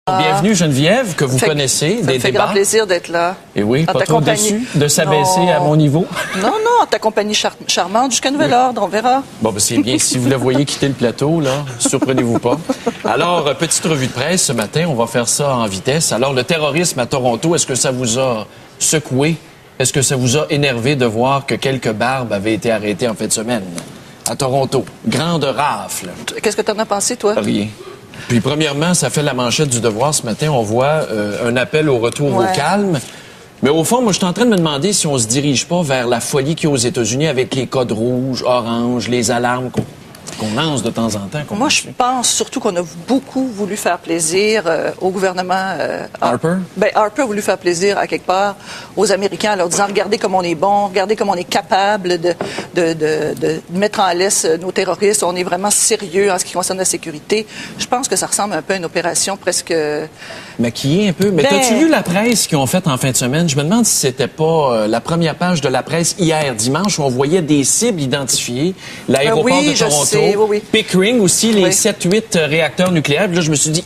Bienvenue Geneviève, que vous connaissez, des débats. Ça me fait grand plaisir d'être là. Et oui, pas trop déçu de s'abaisser à mon niveau. Non, ta compagnie charmante jusqu'à nouvel ordre, on verra. Bon, ben c'est bien. Si vous la voyez quitter le plateau, là, surprenez-vous pas. Alors, petite revue de presse ce matin, on va faire ça en vitesse. Alors, le terrorisme à Toronto, est-ce que ça vous a secoué? Est-ce que ça vous a énervé de voir que quelques barbes avaient été arrêtées en fin de semaine à Toronto? Grande rafle. Qu'est-ce que tu en as pensé, toi? Rien. Puis, premièrement, ça fait la manchette du Devoir ce matin. On voit un appel au retour au calme. Mais au fond, moi, je suis en train de me demander si on se dirige pas vers la folie qu'il y a aux États-Unis avec les codes rouges, oranges, les alarmes qu'on lance de temps en temps. Moi, je pense surtout qu'on a beaucoup voulu faire plaisir au gouvernement. Harper? Harper a voulu faire plaisir, à quelque part, aux Américains en leur disant « Regardez comme on est bon, regardez comme on est capable de mettre en laisse nos terroristes. On est vraiment sérieux en ce qui concerne la sécurité. » Je pense que ça ressemble un peu à une opération presque... Maquillée un peu. Mais t'as-tu vu la presse qu'ils ont faite en fin de semaine? Je me demande si c'était pas la première page de la presse hier, dimanche, où on voyait des cibles identifiées. L'aéroport de Toronto. Oui. Pickering aussi, les 7-8 réacteurs nucléaires. Puis là, je me suis dit,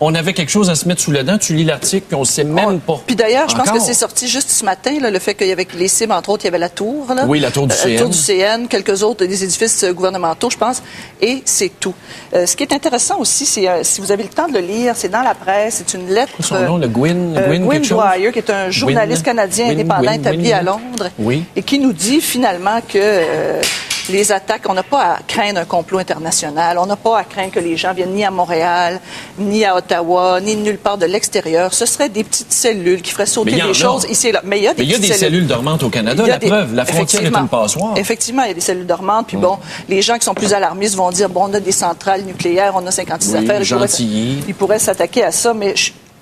on avait quelque chose à se mettre sous le dent. Tu lis l'article, puis on ne sait même pas. Puis d'ailleurs, je pense que c'est sorti juste ce matin, là, le fait qu'il y avait les cibles, entre autres, il y avait la tour. Là, oui, la tour du CN. La tour du CN, quelques autres des édifices gouvernementaux, je pense, et c'est tout. Ce qui est intéressant aussi, c'est, si vous avez le temps de le lire, c'est dans la presse, c'est une lettre... Son nom, le Gwyn Dwyer, qui est un journaliste canadien indépendant établi à Londres, et qui nous dit finalement que... les attaques, on n'a pas à craindre un complot international. On n'a pas à craindre que les gens viennent ni à Montréal, ni à Ottawa, ni nulle part de l'extérieur. Ce seraient des petites cellules qui feraient sauter des choses ici et là. Mais il y a des cellules dormantes au Canada. La preuve, la frontière est une passoire. Effectivement, il y a des cellules dormantes. Puis bon, les gens qui sont plus alarmistes vont dire, bon, on a des centrales nucléaires, on a 56 affaires. Ils pourraient s'attaquer à ça, mais...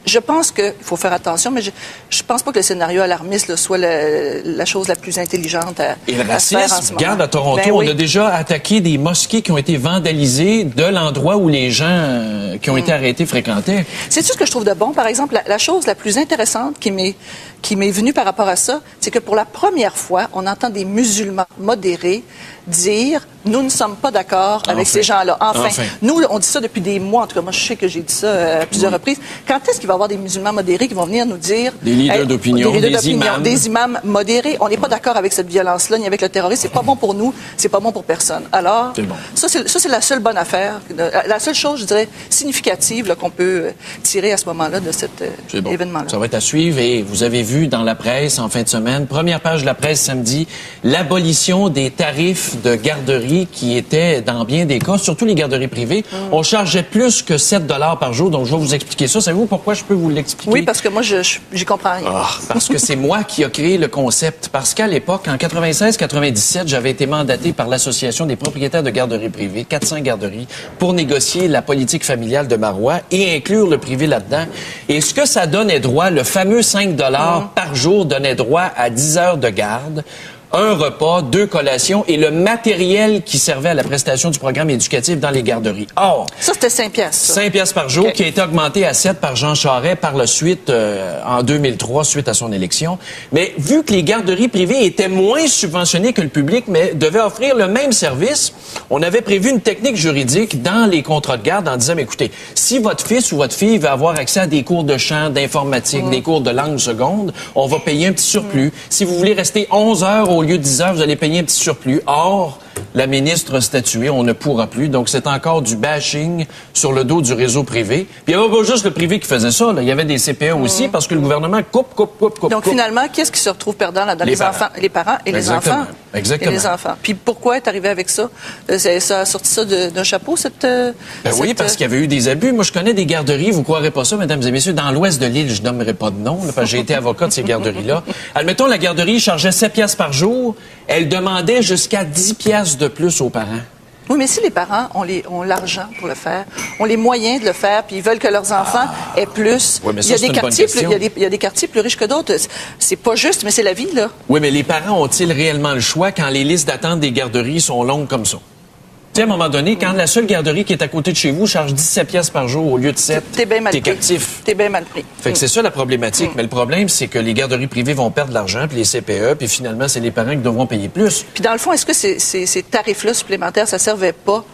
Je pense qu'il faut faire attention, mais je pense pas que le scénario alarmiste là, soit la chose la plus intelligente à Et le racisme, faire en ce moment. regarde, à Toronto, on a déjà attaqué des mosquées qui ont été vandalisées de l'endroit où les gens qui ont été arrêtés fréquentaient. C'est tout ce que je trouve de bon. Par exemple, la chose la plus intéressante qui m'est venue par rapport à ça, c'est que pour la première fois, on entend des musulmans modérés dire « Nous ne sommes pas d'accord avec ces gens-là. » Enfin. Nous, on dit ça depuis des mois. En tout cas, moi, je sais que j'ai dit ça à plusieurs reprises. Quand est-ce qu'il va y avoir des musulmans modérés qui vont venir nous dire... Des leaders d'opinion, des imams modérés. On n'est pas d'accord avec cette violence-là, ni avec le terrorisme. C'est pas bon pour nous, c'est pas bon pour personne. Alors, ça, c'est la seule bonne affaire, la seule chose, je dirais, significative qu'on peut tirer à ce moment-là de cet événement-là. Ça va être à suivre. Et vous avez vu dans la presse en fin de semaine, première page de la presse samedi, l'abolition des tarifs de garderie qui étaient dans bien des cas, surtout les garderies privées. On chargeait plus que 7 $ par jour. Donc, je vais vous expliquer ça. Savez-vous pourquoi je peux vous l'expliquer? Oui, parce que moi, j'y comprends rien. Parce que c'est moi qui ai créé le concept. Parce qu'à l'époque, en 96-97, j'avais été mandaté par l'Association des propriétaires de garderies privées, 400 garderies, pour négocier la politique familiale de Marois et inclure le privé là-dedans. Et ce que ça donnait droit, le fameux 5 $ par jour donnait droit à 10 heures de garde, un repas, 2 collations et le matériel qui servait à la prestation du programme éducatif dans les garderies. Or, ça, c'était 5 piastres. 5 piastres par jour, qui a été augmenté à 7 par Jean Charest par la suite, en 2003, suite à son élection. Mais vu que les garderies privées étaient moins subventionnées que le public, mais devaient offrir le même service, on avait prévu une technique juridique dans les contrats de garde en disant, écoutez, si votre fils ou votre fille veut avoir accès à des cours de chant, d'informatique, des cours de langue seconde, on va payer un petit surplus. Si vous voulez rester 11 heures au lieu de 10 heures, vous allez payer un petit surplus. Or, la ministre a statué, on ne pourra plus. Donc, c'est encore du bashing sur le dos du réseau privé. Puis, il n'y avait pas juste le privé qui faisait ça. Là. Il y avait des CPE aussi parce que le gouvernement coupe. Donc, finalement, qu'est-ce qui se retrouve perdant là-dedans? Les enfants, les parents et les enfants. Exactement. Et les enfants. Puis, pourquoi est arrivé avec ça? Ça a sorti ça d'un chapeau, oui, parce qu'il y avait eu des abus. Moi, je connais des garderies, vous ne croirez pas ça, mesdames et messieurs, dans l'ouest de l'île, je nommerai pas de nom, là, parce que j'ai été avocat de ces garderies-là. Admettons, la garderie chargeait 7 piastres par jour. Elle demandait jusqu'à 10 piastres de plus aux parents. Oui, mais si les parents ont l'argent pour le faire, ont les moyens de le faire, puis ils veulent que leurs enfants aient plus. Oui, mais ça, il y a des quartiers plus riches que d'autres. C'est pas juste, mais c'est la vie, là. Oui, mais les parents ont-ils réellement le choix quand les listes d'attente des garderies sont longues comme ça? Tu sais, à un moment donné, quand la seule garderie qui est à côté de chez vous charge 17 piastres par jour au lieu de 7, t'es captif. T'es bien mal pris. Fait que c'est ça la problématique. Mais le problème, c'est que les garderies privées vont perdre de l'argent, puis les CPE, puis finalement, c'est les parents qui devront payer plus. Puis dans le fond, est-ce que ces tarifs-là supplémentaires, ça servait pas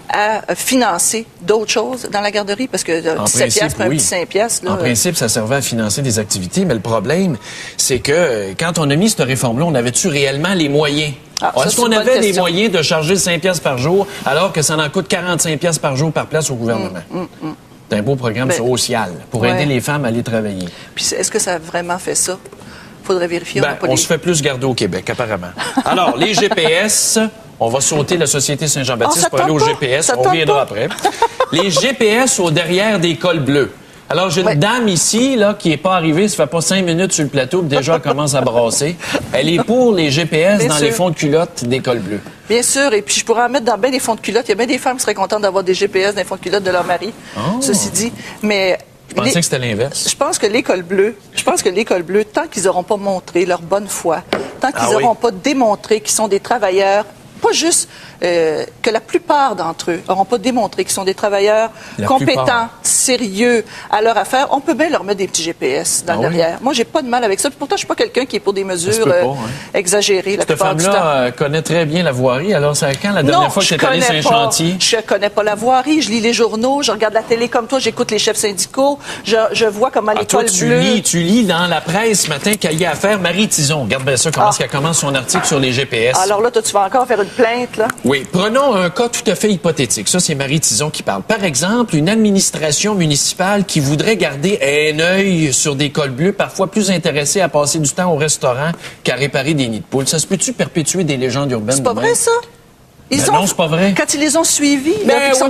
à financer d'autres choses dans la garderie? Parce que 17 piastres pour un petit 5 piastres... En principe, ça servait à financer des activités, mais le problème, c'est que quand on a mis cette réforme-là, on avait-tu réellement les moyens? Est-ce qu'on avait les moyens de charger 5 piastres par jour alors que ça en coûte 45 piastres par jour par place au gouvernement? C'est un beau programme social pour aider les femmes à aller travailler. Puis est-ce que ça a vraiment fait ça? Faudrait vérifier. On se fait plus garder au Québec, apparemment. Alors, les GPS, on va sauter la Société Saint-Jean-Baptiste pour aller au GPS. On reviendra après. Les GPS au derrière des cols bleus. Alors, j'ai une dame ici, là, qui n'est pas arrivée, ça fait pas 5 minutes sur le plateau, puis déjà, elle commence à brasser. Elle est pour les GPS dans les fonds de culotte des cols bleus. Bien sûr, et puis je pourrais en mettre dans bien des fonds de culotte. Il y a bien des femmes qui seraient contentes d'avoir des GPS dans les fonds de culotte de leur mari, ceci dit. Mais... Je pensais que c'était l'inverse. Je pense que les cols bleus, tant qu'ils n'auront pas montré leur bonne foi, tant qu'ils n'auront pas démontré qu'ils sont des travailleurs, pas juste que la plupart d'entre eux n'auront pas démontré qu'ils sont des travailleurs compétents, sérieux à leur affaire, on peut bien leur mettre des petits GPS dans derrière. Moi, j'ai pas de mal avec ça. Puis pourtant, je suis pas quelqu'un qui est pour des mesures exagérées la plupart du temps. Cette femme-là connaît très bien la voirie. Alors, c'est quand la dernière fois que tu es allé sur un chantier? Je connais pas la voirie. Je lis les journaux, je regarde la télé comme toi, j'écoute les chefs syndicaux, je vois comment l'école bleue... Tu lis dans la presse ce matin qu'il y a affaire Marie Tison. Regarde bien ça, comment elle commence son article sur les GPS. Alors là, toi, tu vas encore faire une plainte, là? Oui. Prenons un cas tout à fait hypothétique. Ça, c'est Marie Tison qui parle. Par exemple, une administration municipale qui voudrait garder un œil sur des cols bleus, parfois plus intéressés à passer du temps au restaurant qu'à réparer des nids de poules. Ça se peut-tu perpétuer des légendes urbaines? C'est pas vrai, ça? Non, c'est pas vrai. Quand ils les ont suivis,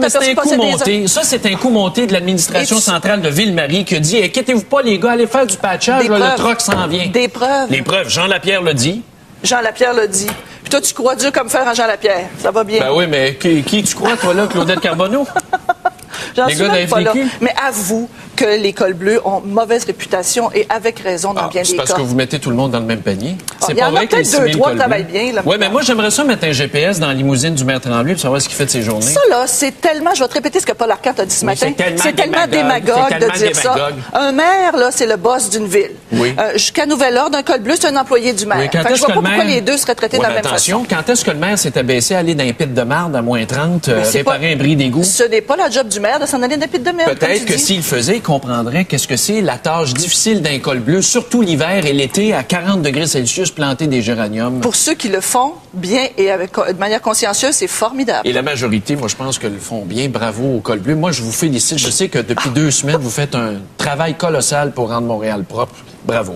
c'est un coup monté. Ça, c'est un coup monté de l'administration centrale de Ville-Marie qui a dit, inquiétez-vous pas, les gars, allez faire du patchage, le troc s'en vient. Des preuves. Les preuves. Jean Lapierre l'a dit. Jean Lapierre l'a dit. Puis toi, tu crois dur comme fer à Jean Lapierre. Ça va bien. Ben oui, mais qui tu crois, toi, là, Claudette Carbonneau? J'en suis même pas là. Mais avoue que les cols bleus ont mauvaise réputation et avec raison dans bien des cas. C'est parce que vous mettez tout le monde dans le même panier. C'est pas vrai que les 2-3 travaillent bien. Oui, mais moi, j'aimerais ça mettre un GPS dans la limousine du maire Tremblay pour savoir ce qu'il fait de ses journées. Ça, là, c'est tellement... Je vais te répéter ce que Paul Arcand a dit ce matin. C'est tellement démagogue de dire ça. Un maire, là, c'est le boss d'une ville. Oui. Jusqu'à nouvel ordre, un col bleu, c'est un employé du maire. Je vois pas pourquoi les deux seraient traités de la même façon. Quand est-ce que le maire s'est abaissé à aller dans un pit de marde à moins 30, réparer un bris d'égout? Ce n'est pas la job du maire de s'en aller dans un pit de merde. Peut-être que s'il le faisait, il comprendrait qu'est-ce que c'est la tâche difficile d'un col bleu, surtout l'hiver et l'été, à 40 degrés Celsius, planter des géraniums. Pour ceux qui le font bien et de manière consciencieuse, c'est formidable. Et la majorité, moi, je pense que le font bien. Bravo au col bleu. Moi, je vous félicite. Je sais que depuis 2 semaines, vous faites un travail colossal pour rendre Montréal propre. Bravo.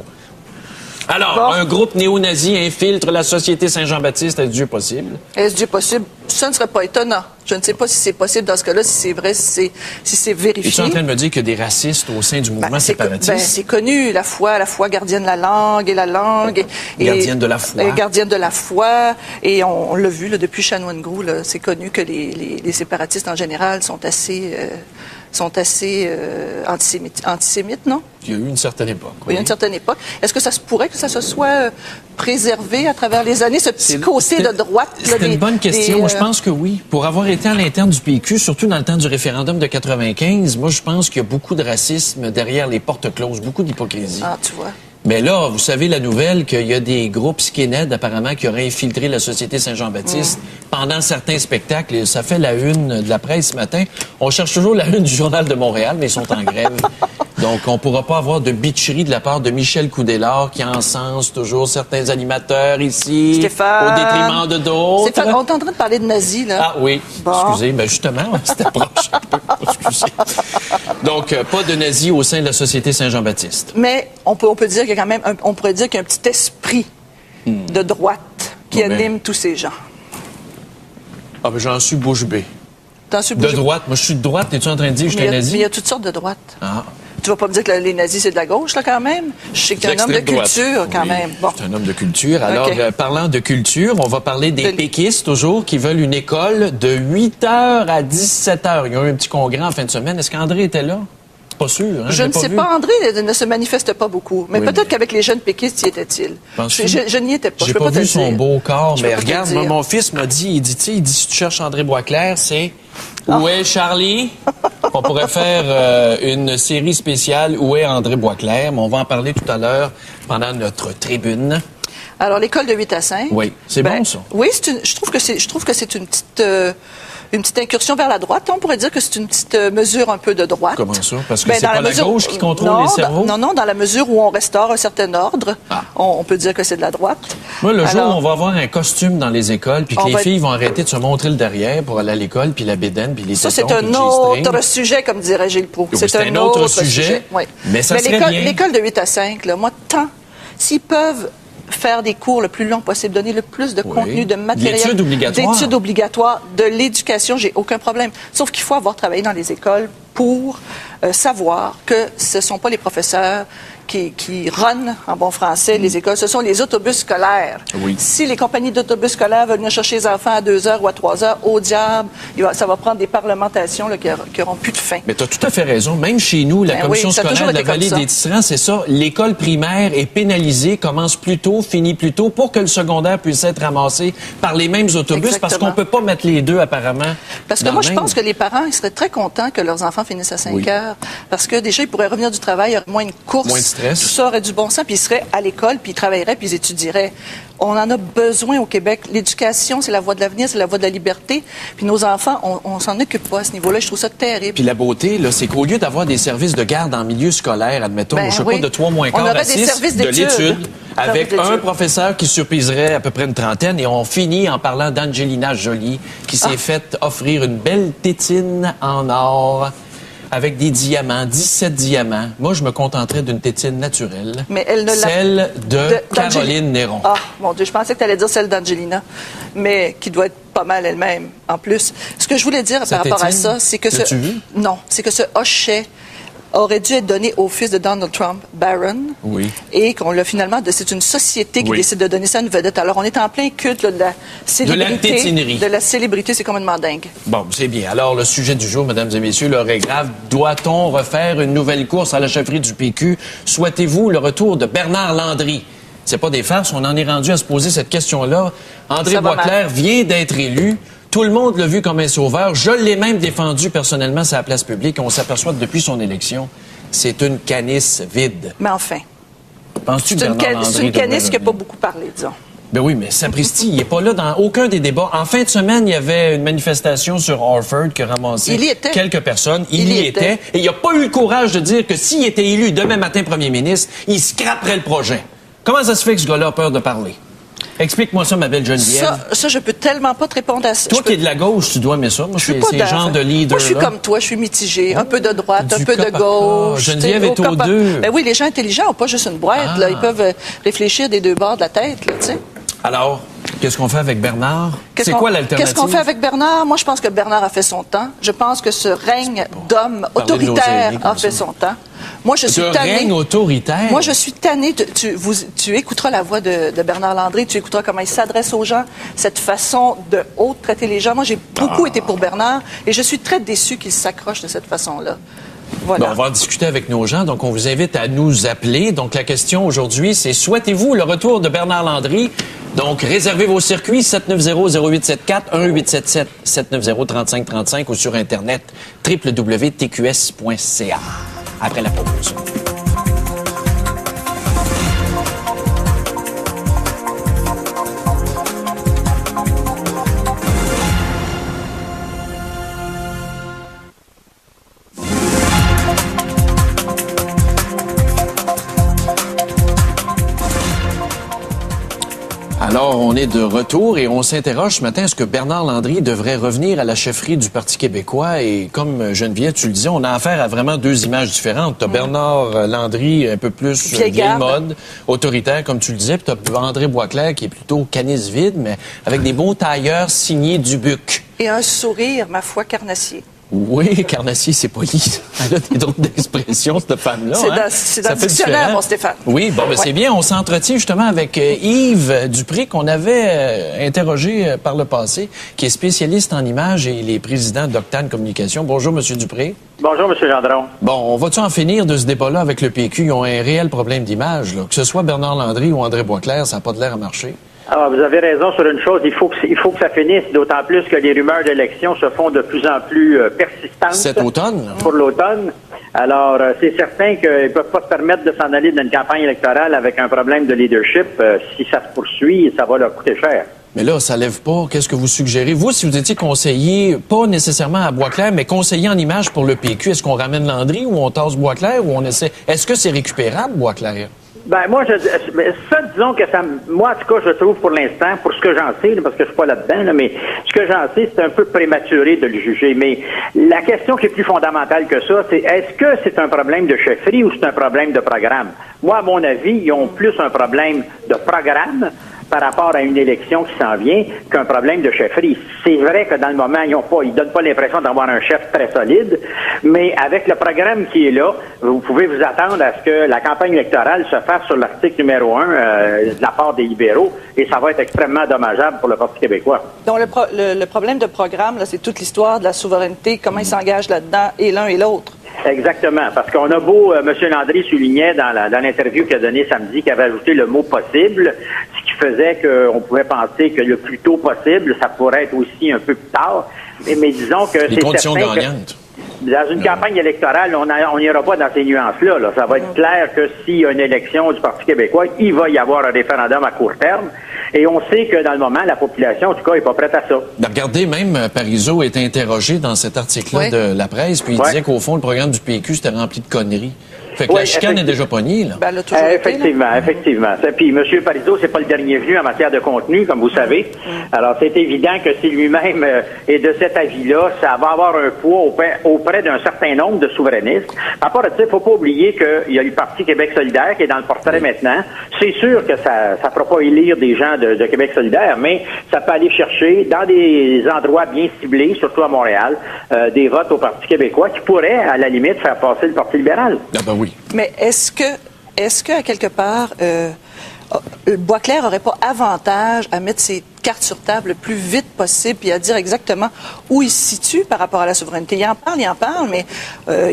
Alors, un groupe néo-nazi infiltre la Société Saint-Jean-Baptiste. Est-ce Dieu possible? Est-ce Dieu possible? Ça ne serait pas étonnant. Je ne sais pas si c'est possible dans ce cas-là, si c'est vrai, si c'est vérifié. Es-tu en train de me dire qu'il y a des racistes au sein du mouvement séparatiste? C'est connu, la foi gardienne de la langue et la langue. Gardienne de la foi. Gardienne de la foi. Et on l'a vu là, depuis Chanoine-Grou, c'est connu que les séparatistes en général sont assez antisémites, non? Il y a eu une certaine époque. Oui, il y a une certaine époque. Est-ce que ça se pourrait que ça se soit préservé à travers les années, ce petit côté de droite? C'est une bonne question. Je pense que oui. Pour avoir été à l'interne du PQ, surtout dans le temps du référendum de 95, moi, je pense qu'il y a beaucoup de racisme derrière les portes closes, beaucoup d'hypocrisie. Ah, tu vois. Mais là, vous savez la nouvelle qu'il y a des groupes skinheads apparemment qui auraient infiltré la Société Saint-Jean-Baptiste pendant certains spectacles. Et ça fait la une de la presse ce matin. On cherche toujours la une du Journal de Montréal, mais ils sont en grève. Donc, on ne pourra pas avoir de bitcherie de la part de Michel Coudélard qui encense toujours certains animateurs ici, Stéphane, au détriment de d'autres. Stéphane, on est en train de parler de nazis, là. Ah oui, excusez, ben justement, c'était proche un peu. Excusez. Donc, pas de nazis au sein de la Société Saint-Jean-Baptiste. Mais on peut dire qu'il y a quand même, on pourrait dire qu'il y a un petit esprit de droite qui anime tous ces gens. Ah ben j'en suis bouche bée. De droite. Moi, je suis de droite. Es-tu en train de dire que je suis un nazi? Mais il y a toutes sortes de droites. Ah. Tu vas pas me dire que les nazis, c'est de la gauche, là, quand même? Je sais que tu es un homme de culture, quand même. Bon. C'est un homme de culture. Alors, parlant de culture, on va parler des péquistes, toujours, qui veulent une école de 8h à 17h. Il y a eu un petit congrès en fin de semaine. Est-ce qu'André était là? Pas sûr. Hein? Je ne sais pas. André ne se manifeste pas beaucoup. Mais peut-être qu'avec les jeunes péquistes, y était-il. Je n'y étais pas. J'ai pas vu son beau corps, mais regarde, mon fils m'a dit, il dit, si tu cherches André Boisclair, c'est Où est Charlie? On pourrait faire une série spéciale Où est André Boisclair? Mais on va en parler tout à l'heure pendant notre tribune. Alors, l'école de 8 à 5. Oui, c'est bon, ça. Oui, je trouve que c'est une petite... une petite incursion vers la droite. On pourrait dire que c'est une petite mesure un peu de droite. Comment ça? Parce que c'est pas la gauche qui contrôle les cerveaux? Non, dans la mesure où on restaure un certain ordre, on peut dire que c'est de la droite. Moi, le jour où on va avoir un costume dans les écoles, puis que les filles vont arrêter de se montrer le derrière pour aller à l'école, puis la bédaine, puis les tétons, ça, c'est un autre sujet, comme dirait Gilles Proulx. Oui, c'est un autre sujet. Oui. Mais ça serait bien. L'école de 8 à 5, là, moi, s'ils peuvent faire des cours le plus long possible, donner le plus de contenu, de matériel, d'études obligatoires, de l'éducation, j'ai aucun problème. Sauf qu'il faut avoir travaillé dans les écoles pour savoir que ce ne sont pas les professeurs qui runnent, en bon français, les écoles, ce sont les autobus scolaires. Oui. Si les compagnies d'autobus scolaires veulent venir chercher les enfants à 2 heures ou à 3 heures, au diable, ça va prendre des parlementations là, qui n'auront plus de fin. Mais tu as tout à fait raison. Même chez nous, la commission scolaire de la Vallée des Tisserands, c'est ça. L'école primaire est pénalisée, commence plus tôt, finit plus tôt, pour que le secondaire puisse être ramassé par les mêmes autobus, parce qu'on ne peut pas mettre les deux, apparemment. Parce que moi, je pense que les parents, ils seraient très contents que leurs enfants finissent à 5 heures, parce que déjà, ils pourraient revenir du travail, il y aurait moins une course. Moins de stress. Tout ça aurait du bon sens, puis ils seraient à l'école, puis ils travailleraient, puis ils étudieraient. On en a besoin au Québec. L'éducation, c'est la voie de l'avenir, c'est la voie de la liberté. Puis nos enfants, on s'en occupe pas à ce niveau-là. Je trouve ça terrible. Puis la beauté, là, c'est qu'au lieu d'avoir des services de garde en milieu scolaire, admettons, je sais pas, de 3 moins quart à 6, de l'étude, avec un professeur qui superviserait à peu près une trentaine, et on finit en parlant d'Angelina Jolie, qui s'est fait offrir une belle tétine en or, avec des diamants, 17 diamants. Moi, je me contenterais d'une tétine naturelle. Mais elle ne celle de Caroline Néron. Ah, mon Dieu, je pensais que tu allais dire celle d'Angelina, mais qui doit être pas mal elle-même, en plus. Ce que je voulais dire par rapport à ça, c'est que c'est que ce hochet aurait dû être donné au fils de Donald Trump, Barron, et qu'on l'a finalement... C'est une société qui décide de donner ça à une vedette. Alors, on est en plein culte là, de la célébrité. De la tétinerie. De la célébrité, c'est complètement dingue. Bon, c'est bien. Alors, le sujet du jour, mesdames et messieurs, l'heure est grave. Doit-on refaire une nouvelle course à la chefferie du PQ? Souhaitez-vous le retour de Bernard Landry? C'est pas des farces, on en est rendu à se poser cette question-là. André Boisclair vient d'être élu. Tout le monde l'a vu comme un sauveur. Je l'ai même défendu personnellement sur la place publique. On s'aperçoit que depuis son élection, c'est une canisse vide. Mais enfin, penses-tu que Bernard Landry c'est une canisse qui n'a pas beaucoup parlé, disons. Ben oui, mais sapristi, il n'est pas là dans aucun des débats. En fin de semaine, il y avait une manifestation sur Orford qui a ramassé quelques personnes. Il y était. Et il n'a pas eu le courage de dire que s'il était élu demain matin premier ministre, il scraperait le projet. Comment ça se fait que ce gars-là a peur de parler? Explique-moi ça, ma belle Geneviève. Ça, je peux tellement pas te répondre à ça. Toi qui es de la gauche, tu dois aimer ça. Moi, c'est le genre de leader. Moi, je suis comme toi, je suis mitigée. Un peu de droite, un peu de gauche. Geneviève est aux deux. Ben oui, les gens intelligents n'ont pas juste une boîte. Là. Ils peuvent réfléchir des deux bords de la tête. Là, tu sais. Alors, qu'est-ce qu'on fait avec Bernard? C'est quoi l'alternative? Qu'est-ce qu'on fait avec Bernard? Moi, je pense que Bernard a fait son temps. Je pense que ce règne d'homme autoritaire a fait son temps. Moi, je suis tannée. Règne autoritaire? Moi, je suis tannée. Tu écouteras la voix de Bernard Landry, tu écouteras comment il s'adresse aux gens, cette façon de haut traiter les gens. Moi, j'ai beaucoup été pour Bernard et je suis très déçue qu'il s'accroche de cette façon-là. Voilà. Bon, on va en discuter avec nos gens, donc on vous invite à nous appeler. Donc la question aujourd'hui, c'est souhaitez-vous le retour de Bernard Landry? Donc réservez vos circuits 790-0874, 1-877-790-3535 ou sur Internet www.tqs.ca. Après la pause. Alors, on est de retour et on s'interroge ce matin, est-ce que Bernard Landry devrait revenir à la chefferie du Parti québécois? Et comme Geneviève, tu le disais, on a affaire à vraiment deux images différentes. Tu as Bernard Landry, un peu plus vieille mode, autoritaire, comme tu le disais, puis tu as André Boisclair, qui est plutôt canisse vide, mais avec des beaux tailleurs signés Dubuc. Et un sourire, ma foi, carnassier. Oui, carnassier, c'est poli. Elle a des drôles d'expressions, cette femme-là. C'est dans le dictionnaire, mon Stéphane. Oui, bon, ben c'est bien. On s'entretient justement avec Yves Dupré, qu'on avait interrogé par le passé, qui est spécialiste en images et les présidents d'Octane Communication. Bonjour, Monsieur Dupré. Bonjour, M. Gendron. Bon, on va-tu en finir de ce débat-là avec le PQ? Ils ont un réel problème d'image, là. Que ce soit Bernard Landry ou André Boisclair, ça n'a pas de l'air à marcher. Ah, vous avez raison sur une chose, il faut que ça finisse, d'autant plus que les rumeurs d'élection se font de plus en plus persistantes. Cet automne? Pour l'automne. Alors, c'est certain qu'ils ne peuvent pas se permettre de s'en aller dans une campagne électorale avec un problème de leadership. Si ça se poursuit, ça va leur coûter cher. Mais là, ça lève pas. Qu'est-ce que vous suggérez? Vous, si vous étiez conseiller, pas nécessairement à Boisclair, mais conseiller en image pour le PQ, est-ce qu'on ramène Landry ou on tasse Boisclair ou on essaie... Est-ce que c'est récupérable, Boisclair? Ben moi, disons que moi, en tout cas, je trouve pour l'instant, pour ce que j'en sais, parce que je suis pas là-dedans, là, mais ce que j'en sais, c'est un peu prématuré de le juger. Mais la question qui est plus fondamentale que ça, c'est est-ce que c'est un problème de chefferie ou c'est un problème de programme? Moi, à mon avis, ils ont plus un problème de programme par rapport à une élection qui s'en vient qu'un problème de chefferie. C'est vrai que dans le moment, ils donnent pas l'impression d'avoir un chef très solide, mais avec le programme qui est là, vous pouvez vous attendre à ce que la campagne électorale se fasse sur l'article numéro 1 de la part des libéraux, et ça va être extrêmement dommageable pour le Parti québécois. Donc, le problème de programme, là, c'est toute l'histoire de la souveraineté, comment ils s'engagent là-dedans, et l'un et l'autre. Exactement, parce qu'on a beau, M. Landry soulignait dans l'interview qu'il a donnée samedi qu'il avait ajouté le mot « possible », ce qui faisait qu'on pouvait penser que le plus tôt possible, ça pourrait être aussi un peu plus tard, mais disons que les conditions gagnantes. Dans une campagne électorale, on n'ira pas dans ces nuances-là. Là. Ça va être clair que s'il y a une élection du Parti québécois, il va y avoir un référendum à court terme. Et on sait que dans le moment, la population, en tout cas, n'est pas prête à ça. Ben regardez, même Parizeau est interrogé dans cet article-là de la presse, puis il disait qu'au fond, le programme du PQ, c'était rempli de conneries. Fait que la chicane est déjà pognée, là. Ben, elle a toujours effectivement, été, effectivement. Puis M. Parizeau, c'est pas le dernier venu en matière de contenu, comme vous savez. Alors, c'est évident que si lui-même est de cet avis-là, ça va avoir un poids auprès d'un certain nombre de souverainistes. Par rapport à ça, il faut pas oublier qu'il y a le Parti Québec solidaire qui est dans le portrait maintenant. C'est sûr que ça ne fera pas élire des gens de Québec solidaire, mais ça peut aller chercher dans des endroits bien ciblés, surtout à Montréal, des votes au Parti québécois qui pourraient, à la limite, faire passer le Parti libéral. Ah ben oui. Mais est-ce que à quelque part, Boisclair n'aurait pas avantage à mettre ses cartes sur table le plus vite possible et à dire exactement où il se situe par rapport à la souveraineté? Il en parle, mais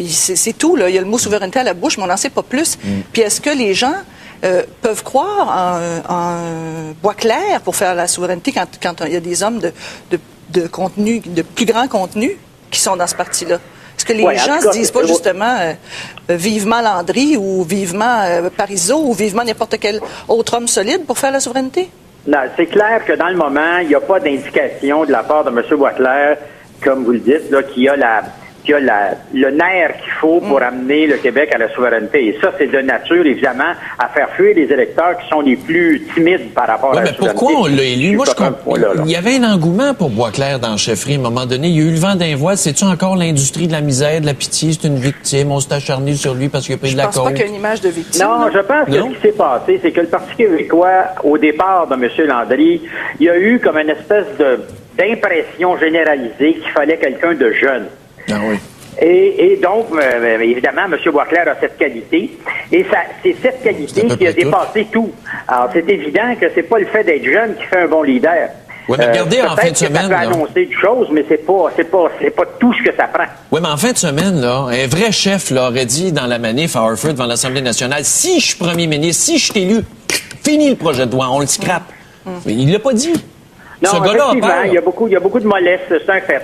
c'est tout. Là. Il y a le mot souveraineté à la bouche, mais on n'en sait pas plus. Puis est-ce que les gens peuvent croire en Boisclair pour faire la souveraineté quand il y a des hommes de contenu, de plus grand contenu qui sont dans ce parti-là? Est-ce que les gens ne se disent pas justement vivement Landry ou vivement Parizeau ou vivement n'importe quel autre homme solide pour faire la souveraineté? Non, c'est clair que dans le moment, il n'y a pas d'indication de la part de M. Boisclair, comme vous le dites, là, qui a le nerf qu'il faut pour amener le Québec à la souveraineté. Et ça, c'est de nature, évidemment, à faire fuir les électeurs qui sont les plus timides par rapport à la souveraineté. Mais pourquoi on l'a élu? Moi, il y avait un engouement pour Boisclair dans la chefferie à un moment donné. Il y a eu le vent d'un voile. C'est-tu encore l'industrie de la misère, de la pitié? C'est une victime. On s'est acharné sur lui parce qu'il a pris de la coke. Je pense pas qu'il y a une image de victime. Non, je pense que ce qui s'est passé, c'est que le Parti québécois, au départ de M. Landry, il y a eu comme une espèce d'impression généralisée qu'il fallait quelqu'un de jeune. Ah oui. Et donc, évidemment, M. Boisclair a cette qualité. Et c'est cette qualité qui a dépassé tout. Alors, c'est évident que c'est pas le fait d'être jeune qui fait un bon leader. Oui, mais regardez, en fin de semaine... Ça peut annoncer des choses, mais c'est pas tout ce que ça prend. Oui, mais en fin de semaine, là, un vrai chef aurait dit dans la manif à Harford devant l'Assemblée nationale, si je suis premier ministre, si je suis élu, fini le projet de loi, on le scrape. Mais il l'a pas dit. Non, ce gars-là a peur. Il y a beaucoup de mollesse, c'est un fait.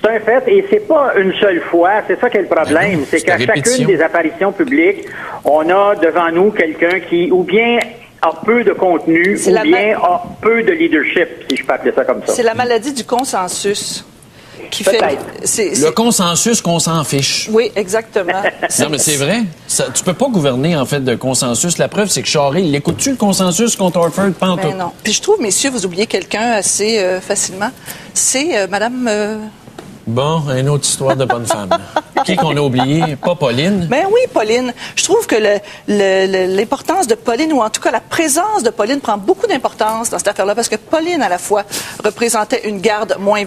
C'est un fait, et c'est pas une seule fois, c'est ça qui est le problème, c'est qu'à chacune des apparitions publiques, on a devant nous quelqu'un qui, ou bien a peu de contenu, ou bien a peu de leadership, si je peux appeler ça comme ça. C'est la maladie du consensus. Qui fait, le consensus qu'on s'en fiche. Oui, exactement. Non, mais c'est vrai. Tu peux pas gouverner, en fait, de consensus. La preuve, c'est que Charest, l'écoutes-tu, le consensus contre Harford? Pas en tout. Non. Puis je trouve, messieurs, vous oubliez quelqu'un assez facilement. C'est Madame... Bon, une autre histoire de bonne femme. Qui qu'on a oublié? Pas Pauline? Ben oui, Pauline. Je trouve que l'importance de Pauline, ou en tout cas la présence de Pauline, prend beaucoup d'importance dans cette affaire-là, parce que Pauline, à la fois, représentait une garde moins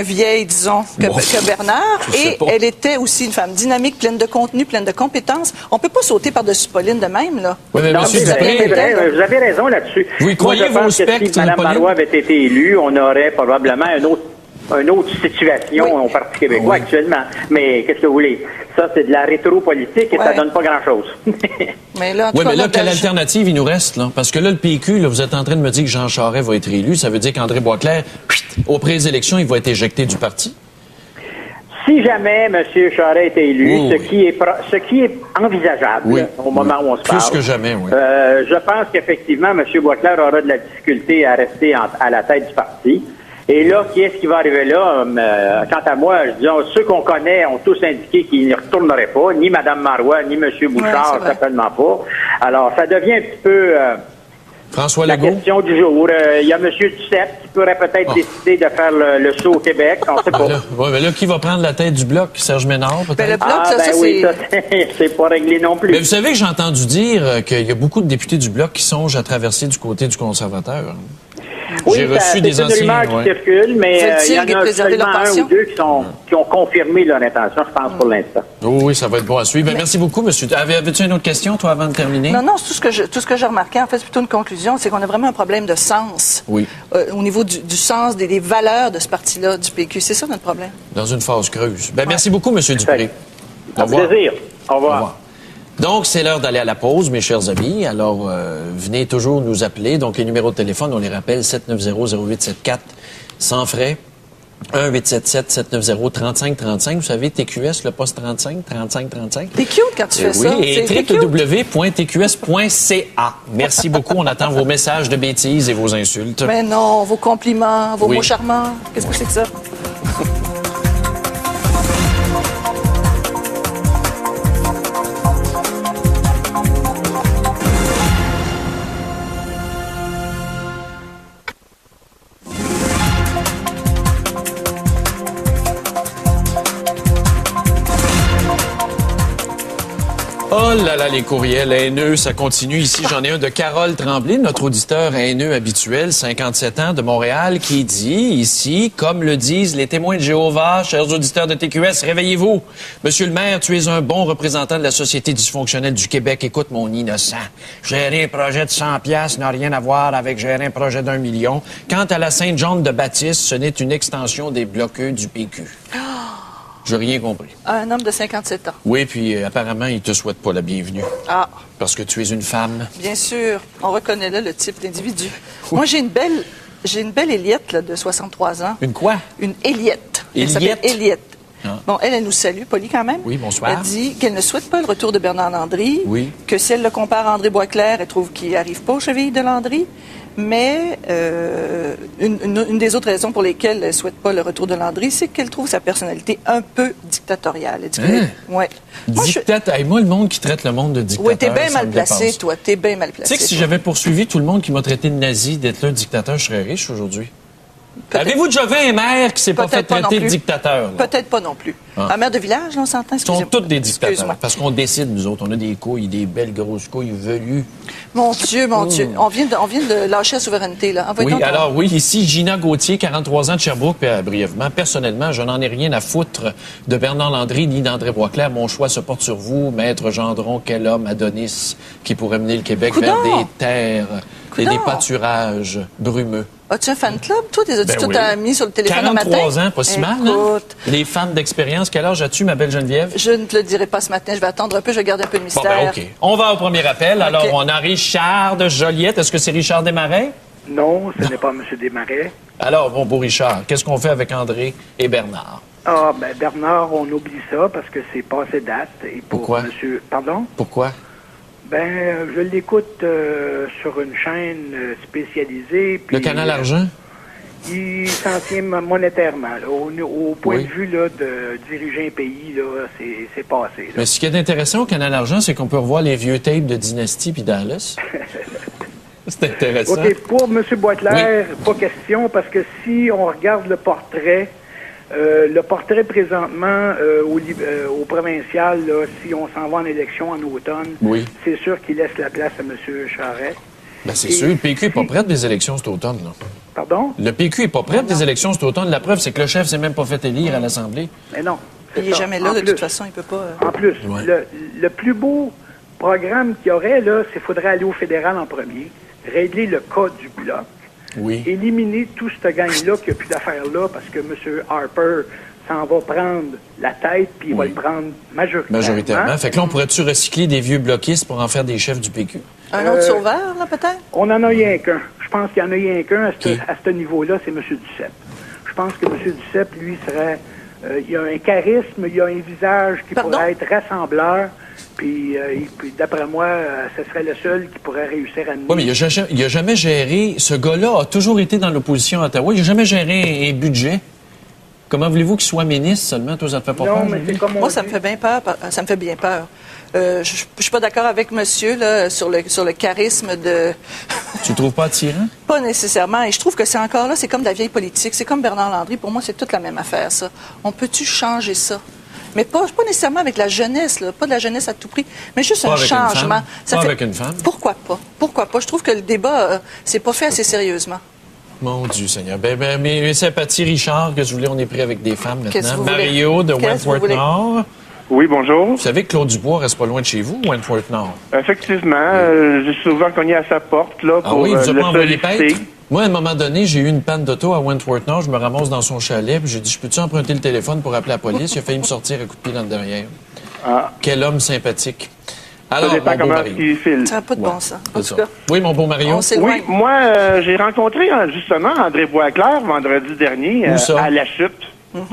vieille, disons, que Bernard, et elle était aussi une femme dynamique, pleine de contenu, pleine de compétences. On peut pas sauter par-dessus Pauline de même, là. Oui, mais non, c'est vrai, vous avez raison là-dessus. Vous y croyez vos spectres, si Mme Marois avait été élue, on aurait probablement une autre situation au Parti québécois actuellement. Mais qu'est-ce que vous voulez? Ça, c'est de la rétro-politique et ça donne pas grand-chose. Mais là, quelle alternative il nous reste, là? Parce que là, le PQ, là, vous êtes en train de me dire que Jean Charest va être élu. Ça veut dire qu'André Boisclair, aux pré-élections, il va être éjecté du parti? Si jamais M. Charest est élu, Oh, ce qui est envisageable au moment où on se parle. Plus que jamais, oui. Je pense qu'effectivement, M. Boisclair aura de la difficulté à rester à la tête du parti. Et là, qui est-ce qui va arriver là? Quant à moi, disons, ceux qu'on connaît ont tous indiqué qu'ils ne retourneraient pas, ni Mme Marois, ni M. Bouchard, certainement pas. Alors, ça devient un petit peu... François la Legault. question du jour. Il y a M. Duceppe qui pourrait peut-être décider de faire le saut au Québec. On ne sait pas. Mais là, qui va prendre la tête du Bloc? Serge Ménard, peut-être? Ben, le Bloc, oui, ça, c'est pas réglé non plus. Mais vous savez que j'ai entendu dire qu'il y a beaucoup de députés du Bloc qui songent à traverser du côté du conservateur. Oui, j'ai reçu des anciens... C'est une rumeur qui circule, mais il y en a seulement un ou deux qui ont confirmé leur intention, je pense, pour l'instant. Oh, oui, ça va être bon à suivre. Ben, merci beaucoup, monsieur. Avais-tu une autre question, toi, avant de terminer? Non, tout ce que j'ai remarqué, en fait, c'est plutôt une conclusion, c'est qu'on a vraiment un problème de sens. Oui. Au niveau du sens, des valeurs de ce parti-là, du PQ. C'est ça notre problème. Dans une phase creuse. Ben, merci beaucoup, monsieur Dupré. Au revoir. Plaisir. Au revoir. Au revoir. Donc, c'est l'heure d'aller à la pause, mes chers amis. Alors, venez toujours nous appeler. Donc, les numéros de téléphone, on les rappelle, 790-0874, sans frais. 1-877-790-3535. Vous savez, TQS, le poste 35, 3535. T'es cute quand tu fais ça. Oui, et www.tqs.ca. Merci beaucoup. On attend vos messages de bêtises et vos insultes. Mais non, vos compliments, vos mots charmants. Qu'est-ce que c'est que ça? Oh là là, les courriels haineux, ça continue. Ici, j'en ai un de Carole Tremblay, notre auditeur haineux habituel, 57 ans, de Montréal, qui dit ici, comme le disent les témoins de Jéhovah, chers auditeurs de TQS, réveillez-vous. Monsieur le maire, tu es un bon représentant de la société dysfonctionnelle du Québec. Écoute, mon innocent. Gérer un projet de 100 piastres n'a rien à voir avec gérer un projet d'1 million. Quant à la Sainte-Jeanne-de-Baptiste, ce n'est une extension des bloqueux du PQ. J'ai rien compris. Un homme de 57 ans. Oui, puis apparemment, il te souhaite pas la bienvenue. Ah. Parce que tu es une femme. Bien sûr. On reconnaît là le type d'individu. Oui. Moi, j'ai une belle Éliette là, de 63 ans. Une quoi? Une Éliette. Elle s'appelle Éliette. Ah. Bon, elle nous salue, Polly, quand même. Oui, bonsoir. Elle dit qu'elle ne souhaite pas le retour de Bernard Landry. Oui. Que si elle le compare à André Boisclair, elle trouve qu'il n'arrive pas aux chevilles de Landry. Mais une des autres raisons pour lesquelles elle ne souhaite pas le retour de Landry, c'est qu'elle trouve sa personnalité un peu dictatoriale. Elle dit ouais. Moi, le monde qui traite le monde de dictateur. Oui, t'es bien mal placé, toi. T'es bien mal placé. Tu sais que si j'avais poursuivi tout le monde qui m'a traité de nazi, d'être là un dictateur, je serais riche aujourd'hui. Avez-vous déjà vu un maire qui s'est pas fait traiter de dictateur? Peut-être pas non plus. Un maire de village, là, on s'entend? Ils sont tous des dictateurs. Parce qu'on décide, nous autres. On a des couilles, des belles grosses couilles velues. Mon Dieu, mon Dieu. On vient de lâcher la souveraineté, là. Oui, alors oui, ici, Gina Gauthier, 43 ans de Sherbrooke, brièvement. Personnellement, je n'en ai rien à foutre de Bernard Landry ni d'André Boisclair. Mon choix se porte sur vous, Maître Gendron. Quel homme, Adonis, qui pourrait mener le Québec vers des terres et des pâturages brumeux. As-tu un fan club? Toi, t'es tout mis sur le téléphone le matin? 43 ans, pas si mal, hein? Les femmes d'expérience, quel âge as-tu, ma belle Geneviève? Je ne te le dirai pas ce matin. Je vais attendre un peu. Je vais garder un peu de mystère. Bon, OK. On va au premier appel. Alors, on a Richard de Joliette. Est-ce que c'est Richard Desmarais? Non, ce n'est pas M. Desmarais. Alors, bon, pour Richard, qu'est-ce qu'on fait avec André et Bernard? Ah, ben Bernard, on oublie ça parce que c'est passé date. Et pour Pourquoi? Monsieur... Pardon? Pourquoi? Ben, je l'écoute sur une chaîne spécialisée. Puis, le Canal Argent? Il s'en tient monétairement. Là. Au point de vue là, de diriger un pays, là, c'est passé. Là. Mais ce qui est intéressant au Canal Argent, c'est qu'on peut revoir les vieux tapes de Dynasty puis Dallas. C'est intéressant. OK, pour M. Boisclair, pas question, parce que si on regarde le portrait présentement au provincial, là, si on s'en va en élection en automne, c'est sûr qu'il laisse la place à M. Charest. Ben c'est sûr, le PQ n'est pas prêt des élections cet automne. Là. Pardon? Le PQ n'est pas prêt des élections cet automne. La preuve, c'est que le chef s'est même pas fait élire à l'Assemblée. Mais non. Il n'est jamais là, de toute façon, il peut pas... En plus, le plus beau programme qu'il y aurait, là, c'est qu'il faudrait aller au fédéral en premier, régler le cas du Bloc, éliminer tout ce gang-là qui n'a plus d'affaires là, parce que M. Harper s'en va prendre la tête, puis il va le prendre majoritairement. Fait que là, on pourrait-tu recycler des vieux bloquistes pour en faire des chefs du PQ? Un autre sauveur, là, peut-être? On en a rien qu'un. Je pense qu'il y en a rien qu'un à ce niveau-là, c'est M. Duceppe. Je pense que M. Duceppe, lui, serait il y a un charisme, il y a un visage qui pourrait être rassembleur. Puis d'après moi, ce serait le seul qui pourrait réussir à mener. Oui, mais il a jamais géré... Ce gars-là a toujours été dans l'opposition à Ottawa. Il n'a jamais géré un budget. Comment voulez-vous qu'il soit ministre seulement? Toi, ça te fait pas peur? Non, mais c'est comme moi, ça me fait bien peur. Ça me fait bien peur. Je suis pas d'accord avec monsieur là, sur le charisme de... Tu le trouves pas attirant? Pas nécessairement. Et je trouve que c'est encore là, c'est comme de la vieille politique. C'est comme Bernard Landry. Pour moi, c'est toute la même affaire, ça. On peut-tu changer ça? Mais pas nécessairement avec la jeunesse, là, pas de la jeunesse à tout prix, mais juste un changement. Pas avec une femme? Pourquoi pas? Pourquoi pas? Je trouve que le débat, c'est pas fait assez sérieusement. Mon Dieu Seigneur. Mes sympathies, Richard, que je voulais, on est pris avec des femmes maintenant. Mario de Wentworth-Nord. Oui, bonjour. Vous savez que Claude Dubois reste pas loin de chez vous, Wentworth-Nord? Effectivement. J'ai souvent cogné à sa porte là, pour oui, vous avez pas envoyé solliciter. Moi, à un moment donné, j'ai eu une panne d'auto à Wentworth-Nord. Je me ramasse dans son chalet, puis j'ai dit, je peux-tu emprunter le téléphone pour appeler la police? Il a failli me sortir à coup de pied dans le derrière. Ah. Quel homme sympathique. Alors, ça dépend mon beau comment Mario. il file. Ça n'a pas de bon sens. En tout cas, Oui, mon beau Mario. on s'éloigne. Oui, moi, j'ai rencontré justement André Boisclair vendredi dernier Où ça? à La Chute.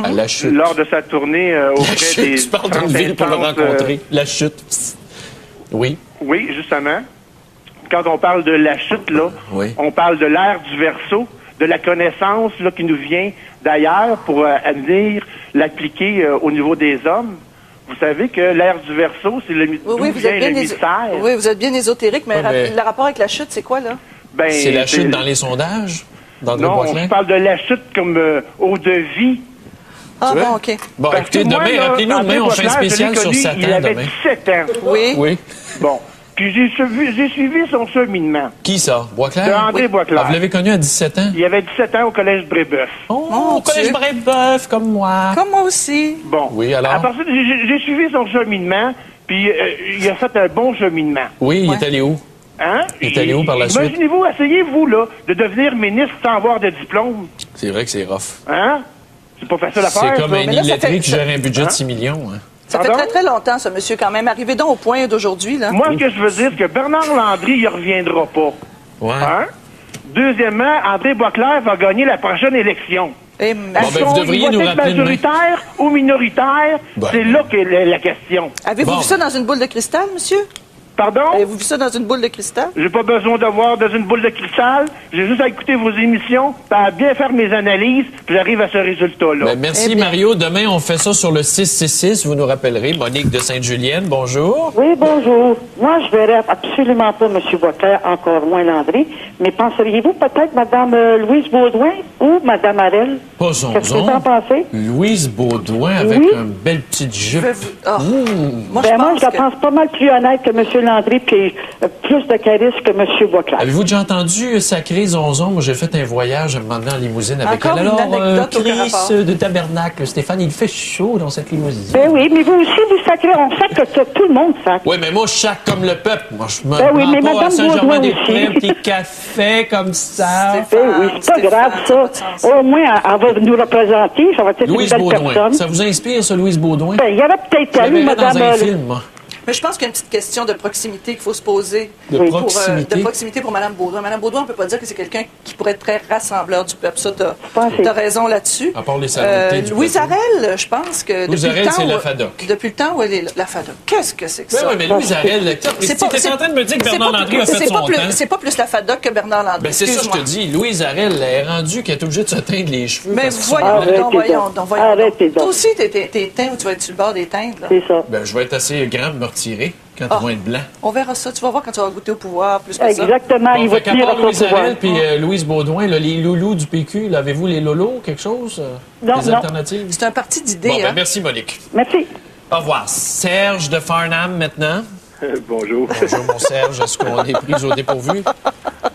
À La Chute. Lors de sa tournée La auprès Chute, des tu parles d'une ville pour le rencontrer. La Chute. Oui. Oui, justement. Quand on parle de La Chute, là, Oui. on parle de l'ère du verso, de la connaissance là, qui nous vient d'ailleurs pour venir l'appliquer au niveau des hommes. Vous savez que l'ère du verso, c'est le d'où vient le mystère. Oui, vous êtes bien ésotérique, mais, mais- le rapport avec la chute, c'est quoi, là? Ben, C'est la chute dans les sondages d'André Non, Boisclair? je parle de la chute comme eau de vie. Ah, Tu vois? bon, OK. Bon, Parce écoutez, que moi, demain, là, rappelez-nous, André demain, on fait un Boisclair, je l'ai spécial sur connu, Satan il avait demain. 17 ans. Oui. Oui. Bon. Puis j'ai suivi son cheminement. Qui ça? Boisclair? De André Boisclair. Ah, vous l'avez connu à 17 ans? Il avait 17 ans au collège Brébeuf. Oh, Mon collège Dieu. Brébeuf, comme moi. Comme moi aussi. Bon. Oui, alors? À partir de, j'ai suivi son cheminement, puis il a fait un bon cheminement. Oui, il Ouais. est allé où? Hein? Il est allé où par la suite? Imaginez-vous, essayez-vous, là, de devenir ministre sans avoir de diplôme. C'est vrai que c'est rough. Hein? C'est pas facile à faire, C'est comme ça. un Mais là, ça illettré fait- qui gère un budget Hein? de 6 millions. Hein. Ça fait Pardon? très, très longtemps, ce monsieur, quand même. Arrivé donc au point d'aujourd'hui, là. Moi, ce que je veux dire, c'est que Bernard Landry, il reviendra pas. Ouais. Hein? Deuxièmement, André Boisclair va gagner la prochaine élection. Et Bon, ben, vous devriez nous rappeler demain. majoritaire ou minoritaire, Ben. c'est là qu'est la question. Avez-vous Bon. vu ça dans une boule de cristal, monsieur? Pardon? Avez-vous vu ça dans une boule de cristal? J'ai pas besoin de voir dans une boule de cristal. J'ai juste à écouter vos émissions, puis à bien faire mes analyses, puis j'arrive à ce résultat-là. Ben, merci, Eh bien. Mario. Demain, on fait ça sur le 666. Vous nous rappellerez. Monique de Sainte-Julienne, bonjour. Oui, bonjour. Moi, je verrais absolument pas M. Boisclair, encore moins Landry, mais penseriez-vous peut-être Mme Louise Baudouin ou Mme Harel? Pas son Qu'est-ce que vous en pensez? Louise Baudouin avec Oui. une belle petite Je jupe. vais vous... Ah. Moi, Ben, moi, pense je la que... pense pas mal plus honnête que M. Landry, puis plus de charisme que M. Boisclair. Avez-vous déjà entendu Sacré Zonzon? Moi, j'ai fait un voyage à un moment donné en limousine avec Encore elle. une Alors, anecdote aucun Chris rapport. de Tabernacle, Stéphane, il fait chaud dans cette limousine. Ben oui, mais vous aussi, vous sacrez, on sacre que tout le monde sacre. Oui, mais moi, je chaque comme le peuple. Moi, je me Ben oui, prends mais pas à Madame Saint-Germain-des-Prés, Baudouin un petit café comme ça. Ben oui, c'est pas Stéphane, grave, ça a pas de ça. sens. Au moins, elle va nous représenter, ça va être Louise une belle Baudouin. personne. Ça vous inspire, ça, Louise Baudouin? Ben, il y aurait peut-être Je la elle, verrais dans Mme... un film, moi. Mais je pense qu'il y a une petite question de proximité qu'il faut se poser. De Oui. proximité. De proximité pour Mme Baudouin. Mme Baudouin, on ne peut pas dire que c'est quelqu'un qui pourrait être très rassembleur du peuple. Ça, pensez? tu as raison là-dessus. À part les saletés du Louise peuple. Arel, je pense que Louise depuis Arel, le temps c'est la où- FADOC. Depuis le temps où elle est la FADOC. Qu'est-ce que c'est que Oui, ça? oui, mais Louise Arel, C'est tu es en train de me dire que c'est Bernard pas Landry plus- a fait c'est son pas temps. plus- C'est pas plus la FADOC que Bernard Landry. Ben, c'est ça que je te Excuse-moi. dis. Louise Arel elle est rendue qu'elle est obligée de se teindre les cheveux. Mais parce que voyons Arrêtez donc, voyons donc. donc, voyons Arrêtez donc. Toi donc. aussi, t'es teint ou tu vas être sur le bord des teintes, là. C'est ça. Ben, je vais être assez grand pour me retirer quand ils vont être blancs. On verra ça. Tu vas voir quand tu vas goûter au pouvoir, plus que ça. Exactement, il Bon, va fait qu'à tenir à part son Louise pouvoir. Arel puis Louise Baudouin, là, les loulous du PQ, là, avez-vous les lolos, quelque chose? Non, des non. alternatives? C'est un parti d'idées, Bon, ben, hein. merci, Monique. Merci. Au revoir. Serge de Farnham, maintenant. Bonjour. Bonjour, mon Serge. Est-ce qu'on est pris au dépourvu?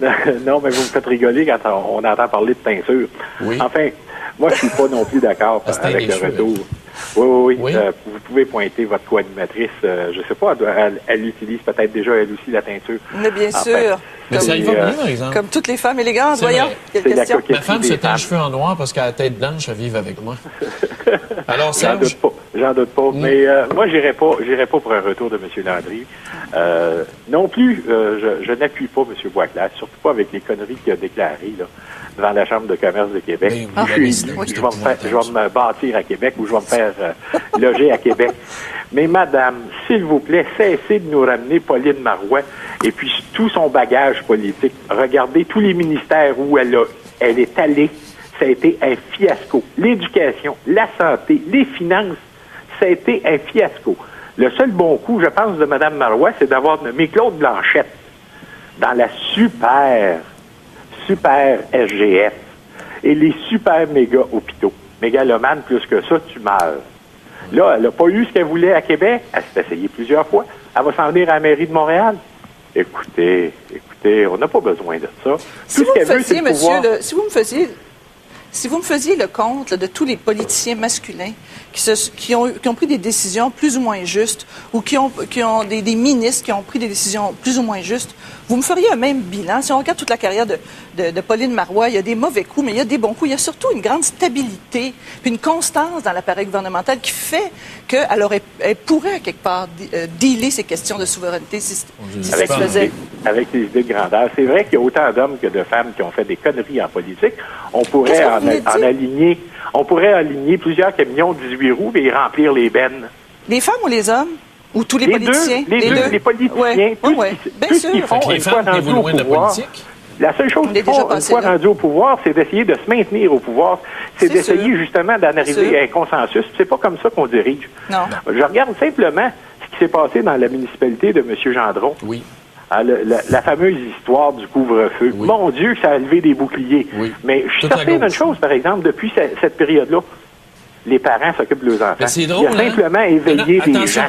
Non, mais vous me faites rigoler quand on entend parler de teinture. Oui. Enfin, moi, je suis pas non plus d'accord Ça se teint avec les le cheveux, retour. Oui. Oui. Vous pouvez pointer votre co-animatrice, je sais pas, elle utilise peut-être déjà elle aussi la teinture. Mais bien sûr. Mais ça y va bien, par exemple. Comme toutes les femmes élégantes, voyons. Quelle question? Ma femme se teint les cheveux en noir parce qu'elle a la tête blanche, elle vit avec moi. Alors, Serge? J'en doute pas. Mais moi, j'irai pas pour un retour de M. Landry. Non plus, je n'appuie pas M. Boisclair, surtout pas avec les conneries qu'il a déclarées là, devant la Chambre de commerce de Québec. Je vais me bâtir à Québec ou je vais me faire loger à Québec. Mais madame, s'il vous plaît, cessez de nous ramener Pauline Marois et puis tout son bagage politique. Regardez tous les ministères où elle est allée. Ça a été un fiasco. L'éducation, la santé, les finances, ça a été un fiasco. Le seul bon coup, je pense, de Mme Marois, c'est d'avoir nommé Claude Blanchette dans la super SGF et les super méga hôpitaux. Mégalomane, plus que ça, tu meurs. Là, elle n'a pas eu ce qu'elle voulait à Québec. Elle s'est essayée plusieurs fois. Elle va s'en venir à la mairie de Montréal. Écoutez, on n'a pas besoin de ça. Si vous me faisiez le compte de tous les politiciens masculins qui ont pris des décisions plus ou moins justes ou qui ont des ministres qui ont pris des décisions plus ou moins justes, vous me feriez un même bilan. Si on regarde toute la carrière de Pauline Marois, il y a des mauvais coups, mais il y a des bons coups. Il y a surtout une grande stabilité, puis une constance dans l'appareil gouvernemental qui fait qu'elle pourrait, à quelque part, dealer ces questions de souveraineté si ça se faisait. Avec les idées de grandeur. C'est vrai qu'il y a autant d'hommes que de femmes qui ont fait des conneries en politique. On pourrait en aligner plusieurs camions 18 roues et remplir les bennes. Les femmes ou les hommes? Ou tous les politiciens? Les deux. Les politiciens. Tout ce qu'ils font une fois rendus au pouvoir. La seule chose qu'ils font une fois rendus au pouvoir, c'est d'essayer de se maintenir au pouvoir. C'est d'essayer justement d'en arriver à un consensus. C'est pas comme ça qu'on dirige. Non. Je regarde simplement ce qui s'est passé dans la municipalité de M. Gendron. Oui. La fameuse histoire du couvre-feu. Oui. Mon Dieu, que ça a levé des boucliers. Oui. Mais je suis certain d'une chose, par exemple, depuis cette période-là, les parents s'occupent de leurs enfants. C'est drôle, il a simplement éveillé des gens.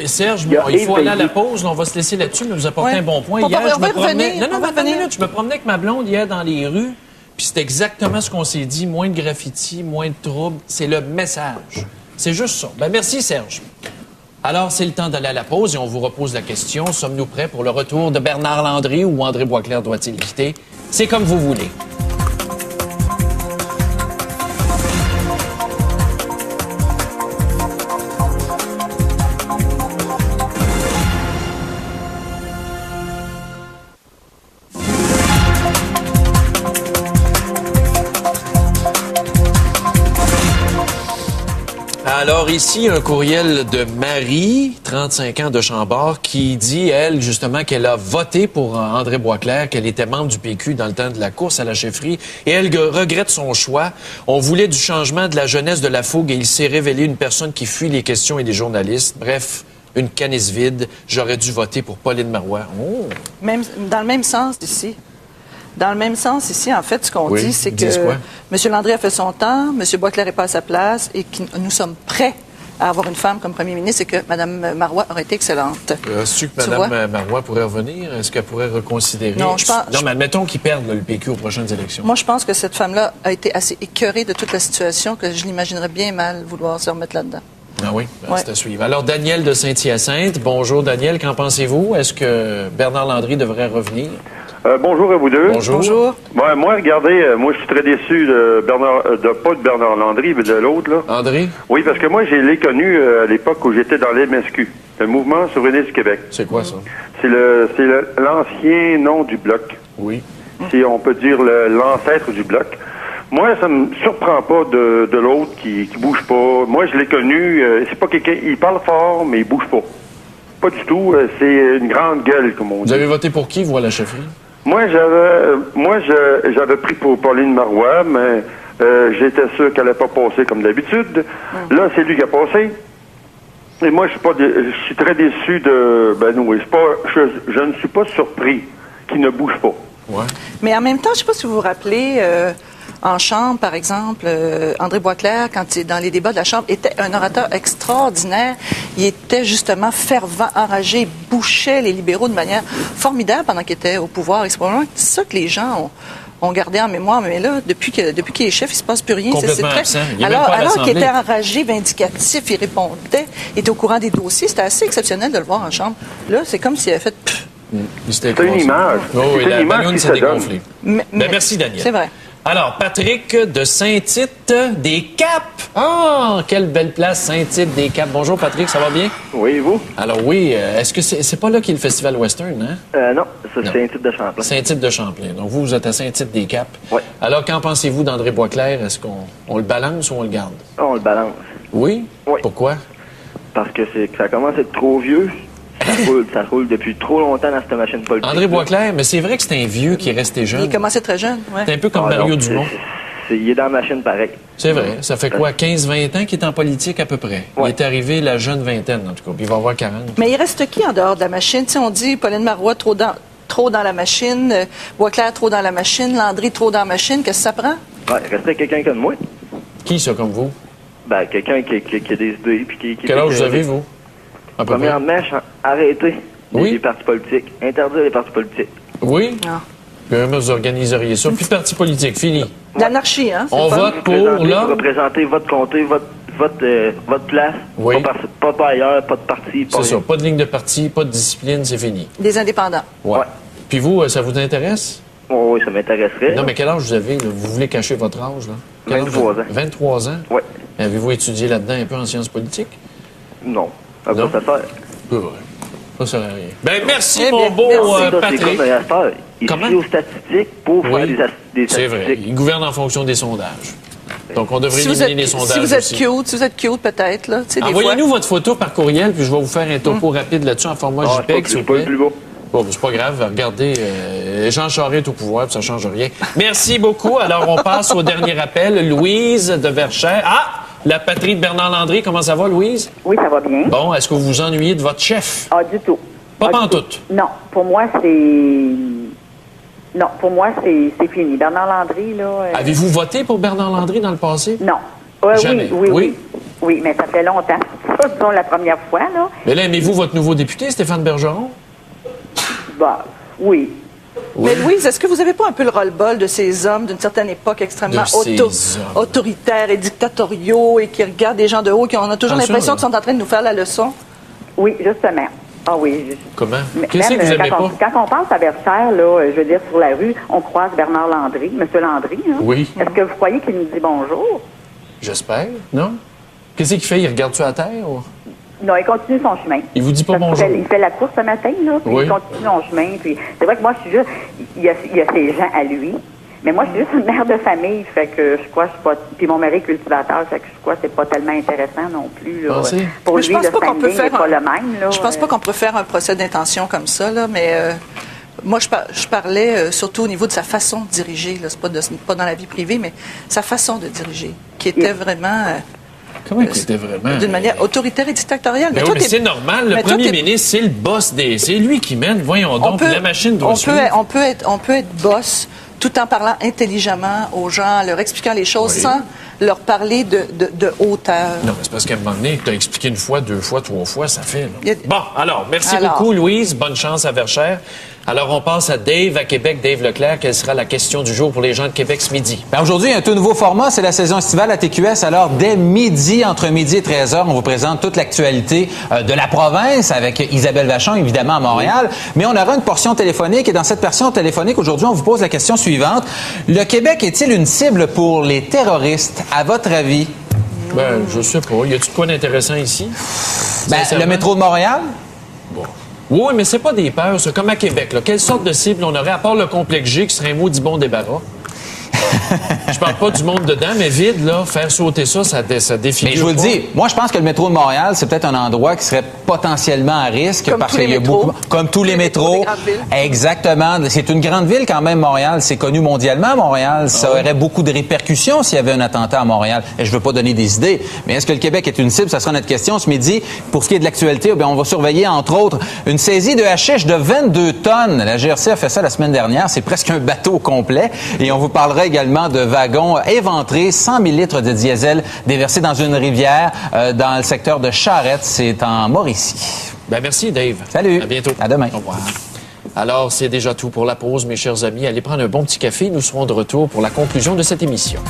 Serge, il faut aller à la pause. On va se laisser là-dessus, mais vous apporter un bon point. Hier, je me promenais... Je me promenais avec ma blonde hier dans les rues, puis c'est exactement ce qu'on s'est dit. Moins de graffiti, moins de troubles. C'est le message. C'est juste ça. Merci, Serge. Alors, c'est le temps d'aller à la pause et on vous repose la question. Sommes-nous prêts pour le retour de Bernard Landry ou André Boisclair doit-il quitter? C'est comme vous voulez. Alors ici, un courriel de Marie, 35 ans de Chambord, qui dit, elle, justement, qu'elle a voté pour André Boisclair, qu'elle était membre du PQ dans le temps de la course à la chefferie, et elle regrette son choix. On voulait du changement de la jeunesse de la fougue, et il s'est révélé une personne qui fuit les questions et les journalistes. Bref, une canisse vide. J'aurais dû voter pour Pauline Marois. Oh. Même, dans le même sens ici. Dans le même sens, ici, en fait, ce qu'on dit, c'est que M. Landry a fait son temps, M. Boisclair n'est pas à sa place et que nous sommes prêts à avoir une femme comme premier ministre et que Mme Marois aurait été excellente. Est-ce que Mme Marois pourrait revenir? Est-ce qu'elle pourrait reconsidérer? Non, je pense... Non, mais admettons qu'ils perdent le PQ aux prochaines élections. Moi, je pense que cette femme-là a été assez écœurée de toute la situation que je l'imaginerais bien mal vouloir se remettre là-dedans. Ah oui, c'est à suivre. Alors, Daniel de Saint-Hyacinthe. Bonjour, Daniel. Qu'en pensez-vous? Est-ce que Bernard Landry devrait revenir? Bonjour à vous deux. Bonjour. Bonjour. Ouais, moi, regardez, moi, je suis très déçu pas de Bernard Landry, mais de l'autre, là. André? Oui, parce que moi, je l'ai connu à l'époque où j'étais dans l'MSQ, le Mouvement souverainiste du Québec. C'est quoi, ça? C'est l'ancien nom du Bloc. Oui. Si on peut dire l'ancêtre du Bloc. Moi, ça me surprend pas de l'autre qui bouge pas. Moi, je l'ai connu, c'est pas quelqu'un, il parle fort, mais il bouge pas. Pas du tout, c'est une grande gueule, comme on dit. Vous avez voté pour qui, vous, à la chefferie? Moi, j'avais pris pour Pauline Marois, mais j'étais sûr qu'elle n'allait pas passer comme d'habitude. Là, c'est lui qui a passé. Et moi, je suis très déçu de Benoît. Je ne suis pas surpris qu'il ne bouge pas. Ouais. Mais en même temps, je ne sais pas si vous vous rappelez, en Chambre, par exemple, André Boisclair, quand il est dans les débats de la Chambre, était un orateur extraordinaire. Il était justement fervent, enragé, il bouchait les libéraux de manière formidable pendant qu'il était au pouvoir. Et c'est probablement ça que les gens on gardait en mémoire, mais là, depuis qu'il est chef, il se passe plus rien. Complètement absent. Alors qu'il était enragé, vindicatif, il répondait, il était au courant des dossiers. C'était assez exceptionnel de le voir en chambre. Là, c'est comme s'il avait fait... C'est une image. Oh, oui, la ballonne s'est dégonflée. Mais merci, Daniel. C'est vrai. Alors, Patrick de Saint-Tite des Caps. Ah, quelle belle place, Saint-Tite des Caps. Bonjour, Patrick, ça va bien? Oui, et vous? Alors oui, est-ce que c'est pas là qu'il y a le Festival Western, hein? Non, c'est Saint-Tite de Champlain. Saint-Tite de Champlain. Donc vous êtes à Saint-Tite des Caps. Oui. Alors, qu'en pensez-vous d'André Boisclair? Est-ce qu'on le balance ou on le garde? On le balance. Oui? Oui. Pourquoi? Parce que ça commence à être trop vieux. Ça roule depuis trop longtemps dans cette machine politique. André Boisclair, mais c'est vrai que c'est un vieux qui est resté jeune. Il commençait très jeune, ouais. C'est un peu comme Mario Dumont. Il est dans la machine pareil. C'est vrai. Ça fait quoi, 15-20 ans qu'il est en politique à peu près? Ouais. Il est arrivé la jeune vingtaine, en tout cas. Puis il va avoir 40. Mais il reste qui en dehors de la machine? Tu sais, on dit Pauline Marois trop dans la machine, Boisclair trop dans la machine, Landry trop dans la machine. Qu'est-ce que ça prend? Ouais, il restait quelqu'un comme moi. Qui, ça, comme vous? Ben, quelqu'un qui a des idées. Puis qui Quel âge vous avez, vous? Premièrement, arrêter oui? les partis politiques. Interdire les partis politiques. Oui? Non. Puis vous organiseriez ça. Plus de partis politiques, fini. L'anarchie, hein? On vote pour, là... Représenter votre comté, votre place. Oui. Pas ailleurs, pas de parti. C'est ça. Pas de ligne de parti, pas de discipline, c'est fini. Des indépendants. Ouais. Puis vous, ça vous intéresse? Oh, oui, ça m'intéresserait. Non, mais quel âge vous avez, là? Vous voulez cacher votre âge, là? 23 ans. 23 ans? Oui. Avez-vous étudié là-dedans un peu en sciences politiques? Non. À quoi ça sert? Ouais. Ça sert à rien. Ben, merci, Eh mon bien, beau merci. Patrick. Il Comment? suit aux statistiques pour faire des C'est statistiques. vrai. Il gouverne en fonction des sondages. Donc, on devrait éliminer les sondages si vous êtes aussi. si vous êtes cute, peut-être, là. Tu sais, des Envoyez-nous fois... votre photo par courriel, puis je vais vous faire un topo rapide là-dessus en format JPEG, s'il vous plaît. C'est pas le plus beau. Bon, c'est pas grave. Regardez, Jean Charest est au pouvoir, puis ça change rien. Merci beaucoup. Alors, on passe au dernier appel. Louise de Verchères. Ah! La patrie de Bernard Landry. Comment ça va, Louise? Oui, ça va bien. Bon, est-ce que vous vous ennuyez de votre chef? Ah, du tout. Pas pantoute. Non, pour moi, Non, pour moi, c'est fini. Bernard Landry, là... Avez-vous voté pour Bernard Landry dans le passé? Non. Jamais. Oui. Oui, mais ça fait longtemps. Ça, disons, la première fois, là. Mais là, aimez-vous votre nouveau député, Stéphane Bergeron? Bah, oui. Mais Louise, est-ce que vous n'avez pas un peu le roll-ball de ces hommes d'une certaine époque extrêmement autoritaires et dictatoriaux et qui regardent des gens de haut, qui on a toujours l'impression qu'ils sont en train de nous faire la leçon? Oui, justement. Ah oui. Comment? Qu'est-ce que vous aimez pas? Quand on pense à Verchères, là, je veux dire, sur la rue, on croise Bernard Landry, M. Landry. Hein? Oui. Est-ce que vous croyez qu'il nous dit bonjour? J'espère, non? Qu'est-ce qu'il fait? Il regarde-tu à terre? Ou... Non, il continue son chemin. Il vous dit pas bonjour? Il fait la course ce matin, là, puis il continue son chemin. Puis c'est vrai que moi, je suis juste... Il y a ses gens à lui, mais moi, je suis juste une mère de famille, fait que je crois que je suis pas... Puis mon mari est cultivateur, fait que je crois que c'est pas tellement intéressant non plus, là. Pour lui, le standing n'est pas le même, là. Je pense pas qu'on peut faire un procès d'intention comme ça, là, mais... Moi, je parlais surtout au niveau de sa façon de diriger. C'est pas dans la vie privée, mais sa façon de diriger, qui était vraiment... Comment c'était vraiment? D'une manière autoritaire et dictatoriale. Mais, mais c'est normal. Le premier ministre, c'est le boss des... C'est lui qui mène. Voyons donc, la machine doit suivre. On peut être boss tout en parlant intelligemment aux gens, leur expliquant les choses sans leur parler de hauteur. Non, mais c'est parce qu'à un moment donné, tu as expliqué une fois, deux fois, trois fois, ça fait... Là. Bon, alors, merci beaucoup, Louise. Bonne chance à Verchères. Alors, on passe à Dave, à Québec. Dave Leclerc, quelle sera la question du jour pour les gens de Québec ce midi? Bien, aujourd'hui, il y a un tout nouveau format, c'est la saison estivale à TQS. Alors, dès midi, entre midi et 13h, on vous présente toute l'actualité de la province avec Isabelle Vachon, évidemment, à Montréal. Mais on aura une portion téléphonique et dans cette portion téléphonique, aujourd'hui, on vous pose la question suivante. Le Québec est-il une cible pour les terroristes, à votre avis? Ben, je sais pas. Y a-tu de quoi d'intéressant ici? Ben, le métro de Montréal? Bon. Oui, mais c'est pas des peurs, c'est comme à Québec. Là. Quelle sorte de cible on aurait, à part le complexe G, qui serait un maudit bon débarras? Je parle pas du monde dedans, mais vide, là, faire sauter ça défigure. Mais je vous le dis, moi, je pense que le métro de Montréal, c'est peut-être un endroit qui serait potentiellement à risque parce qu'il y a beaucoup... Comme tous les métros. Exactement. C'est une grande ville quand même, Montréal. C'est connu mondialement, Montréal. Ça aurait beaucoup de répercussions s'il y avait un attentat à Montréal. Et je veux pas donner des idées, mais est-ce que le Québec est une cible? Ça sera notre question ce midi. Pour ce qui est de l'actualité, on va surveiller, entre autres, une saisie de hashish de 22 tonnes. La GRC a fait ça la semaine dernière. C'est presque un bateau complet. Et on vous parlera également de wagons éventrés, 100 000 litres de diesel déversés dans une rivière dans le secteur de Charette. C'est en Mauricie. Ben merci, Dave. Salut. À bientôt. À demain. Au revoir. Alors, c'est déjà tout pour la pause, mes chers amis. Allez prendre un bon petit café. Nous serons de retour pour la conclusion de cette émission.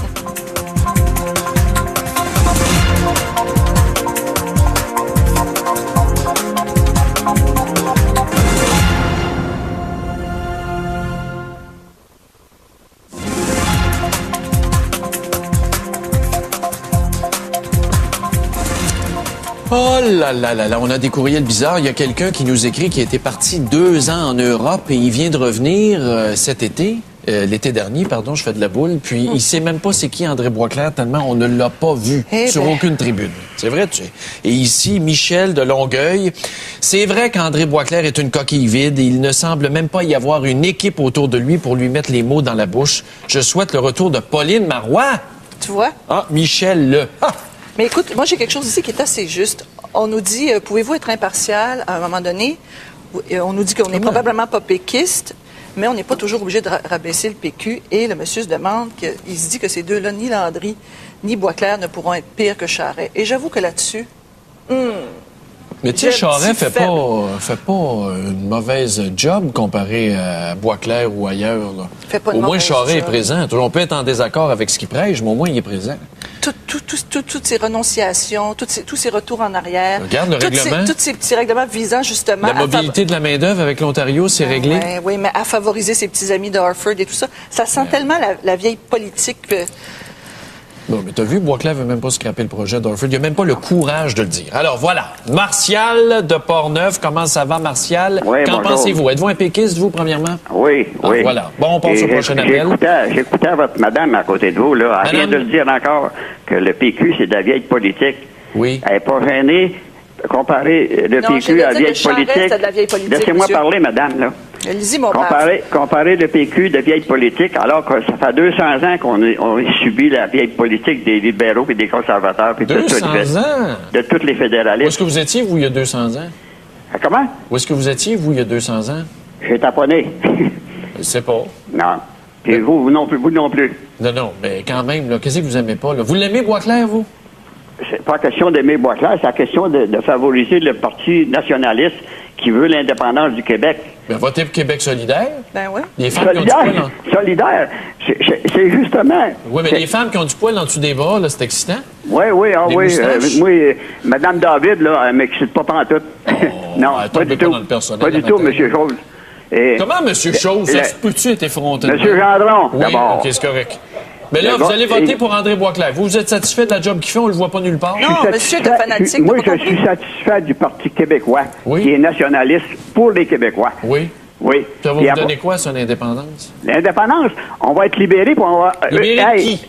Oh là là là là, on a des courriels bizarres. Il y a quelqu'un qui nous écrit qui était parti 2 ans en Europe et il vient de revenir cet été, l'été dernier, pardon, je fais de la boule, puis il sait même pas c'est qui André Boisclair tellement on ne l'a pas vu sur aucune tribune. C'est vrai, tu sais. Et ici, Michel de Longueuil, c'est vrai qu'André Boisclair est une coquille vide et il ne semble même pas y avoir une équipe autour de lui pour lui mettre les mots dans la bouche. Je souhaite le retour de Pauline Marois. Tu vois? Ah, Michel Mais écoute, moi, j'ai quelque chose ici qui est assez juste. On nous dit, pouvez-vous être impartial à un moment donné? On nous dit qu'on n'est probablement pas péquiste, mais on n'est pas toujours obligé de rabaisser le PQ. Et le monsieur se demande, il se dit que ces deux-là, ni Landry, ni Boisclair, ne pourront être pires que Charest. Et j'avoue que là-dessus... Mais tu sais, Charest fait pas une mauvaise job comparé à Boisclair ou ailleurs. Là. Au moins, Charest est présent. On peut être en désaccord avec ce qu'il prêche, mais au moins, il est présent. Toutes ces renonciations, tous ces retours en arrière. Regarde le règlement. Tous ces petits règlements visant justement... La mobilité de la main-d'œuvre avec l'Ontario, c'est réglé. Oui, mais à favoriser ses petits amis d'Harford et tout ça. Ça sent tellement la vieille politique... Bon, mais t'as vu, Boisclair veut même pas scraper le projet d'Harford. Il a même pas le courage de le dire. Alors, voilà. Martial de Portneuf. Comment ça va, Martial? Oui, Qu'en pensez-vous? Êtes-vous un péquiste, vous, premièrement? Oui. Voilà. Bon, on passe au prochain appel. J'écoutais votre madame à côté de vous, là. Elle vient de le dire encore que le PQ, c'est de la vieille politique. Oui. Elle n'est pas gênée. Comparer le PQ à la vieille politique. Laissez-moi parler, madame, là. Lisez mon comparer le PQ de vieille politique, alors que ça fait 200 ans qu'on subit la vieille politique des libéraux et des conservateurs. Puis 200 ans? De tous les fédéralistes. Où est-ce que vous étiez, vous, il y a 200 ans? Comment? Où est-ce que vous étiez, vous, il y a 200 ans? J'ai taponné. Je sais pas. Non. Et vous non plus. Non, mais quand même, là, qu'est-ce que vous aimez pas, là? Vous l'aimez, Boisclair, vous? C'est pas question d'aimer Boisclair, c'est la question de favoriser le Parti nationaliste qui veut l'indépendance du Québec. Ben, votez pour Québec solidaire. Ben oui. Les femmes qui ont du poil solidaire. C'est justement... Oui, mais les femmes qui ont du poil en dessous des bras, là, c'est excitant. Oui. Moi, Mme David, là, elle m'excite pas pantoute. Non, pas du tout. Pas du tout, M. Chose. Comment, M. Chose? Ça peut-tu être effronté? M. Gendron, d'abord. OK, c'est correct. Mais là, vous allez voter pour André Boisclair. Vous êtes satisfait de la job qu'il fait? On le voit pas nulle part? Non, monsieur est fanatique. Moi, je suis satisfait du Parti québécois, qui est nationaliste pour les Québécois. Oui. Ça va vous donner quoi, son indépendance? L'indépendance, on va être libéré pour... Libéré qui?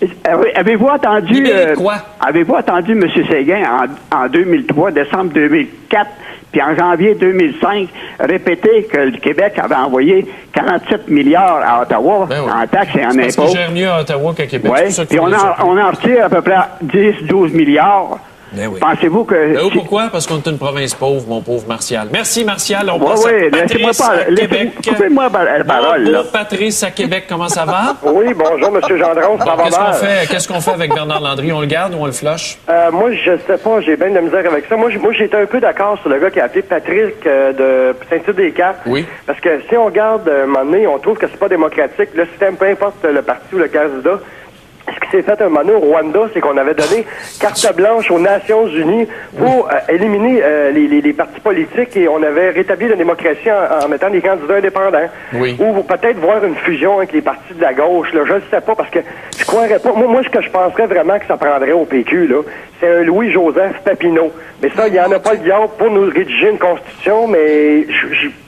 Avez-vous entendu... Libéré quoi? Avez-vous entendu M. Séguin en 2003, décembre 2004, puis en janvier 2005, répéter que le Québec avait envoyé 47 milliards à Ottawa en taxes et en impôts. Parce qu'il gère mieux à Ottawa qu'à Québec. Oui, puis on en retire à peu près 10-12 milliards. Ben oui. Pensez-vous que... pourquoi? Parce qu'on est une province pauvre, mon pauvre Martial. Merci, Martial. On passe à Patrice à Québec. Coupez-moi la parole. Bonjour, Patrice à Québec. Comment ça va? Oui, bonjour, M. Gendron. Ça va bien? Qu'est-ce qu'on fait avec Bernard Landry? On le garde ou on le flush? Moi, je sais pas. J'ai bien de la misère avec ça. Moi, j'étais un peu d'accord sur le gars qui a appelé Patrick de Saint-Tite-des-Capes. Oui. Parce que si on regarde un moment donné, on trouve que c'est pas démocratique. Le système, peu importe le parti ou le candidat, ce qui s'est fait un moment donné au Rwanda, c'est qu'on avait donné carte blanche aux Nations Unies pour éliminer les partis politiques et on avait rétabli la démocratie en mettant des candidats indépendants. Oui. Ou peut-être voir une fusion avec les partis de la gauche. Là, je ne sais pas, parce que je croirais pas. Moi, ce que je penserais vraiment que ça prendrait au PQ, là, c'est un Louis-Joseph Papineau. Mais ça, il n'y en a pas le diable pour nous rédiger une constitution, mais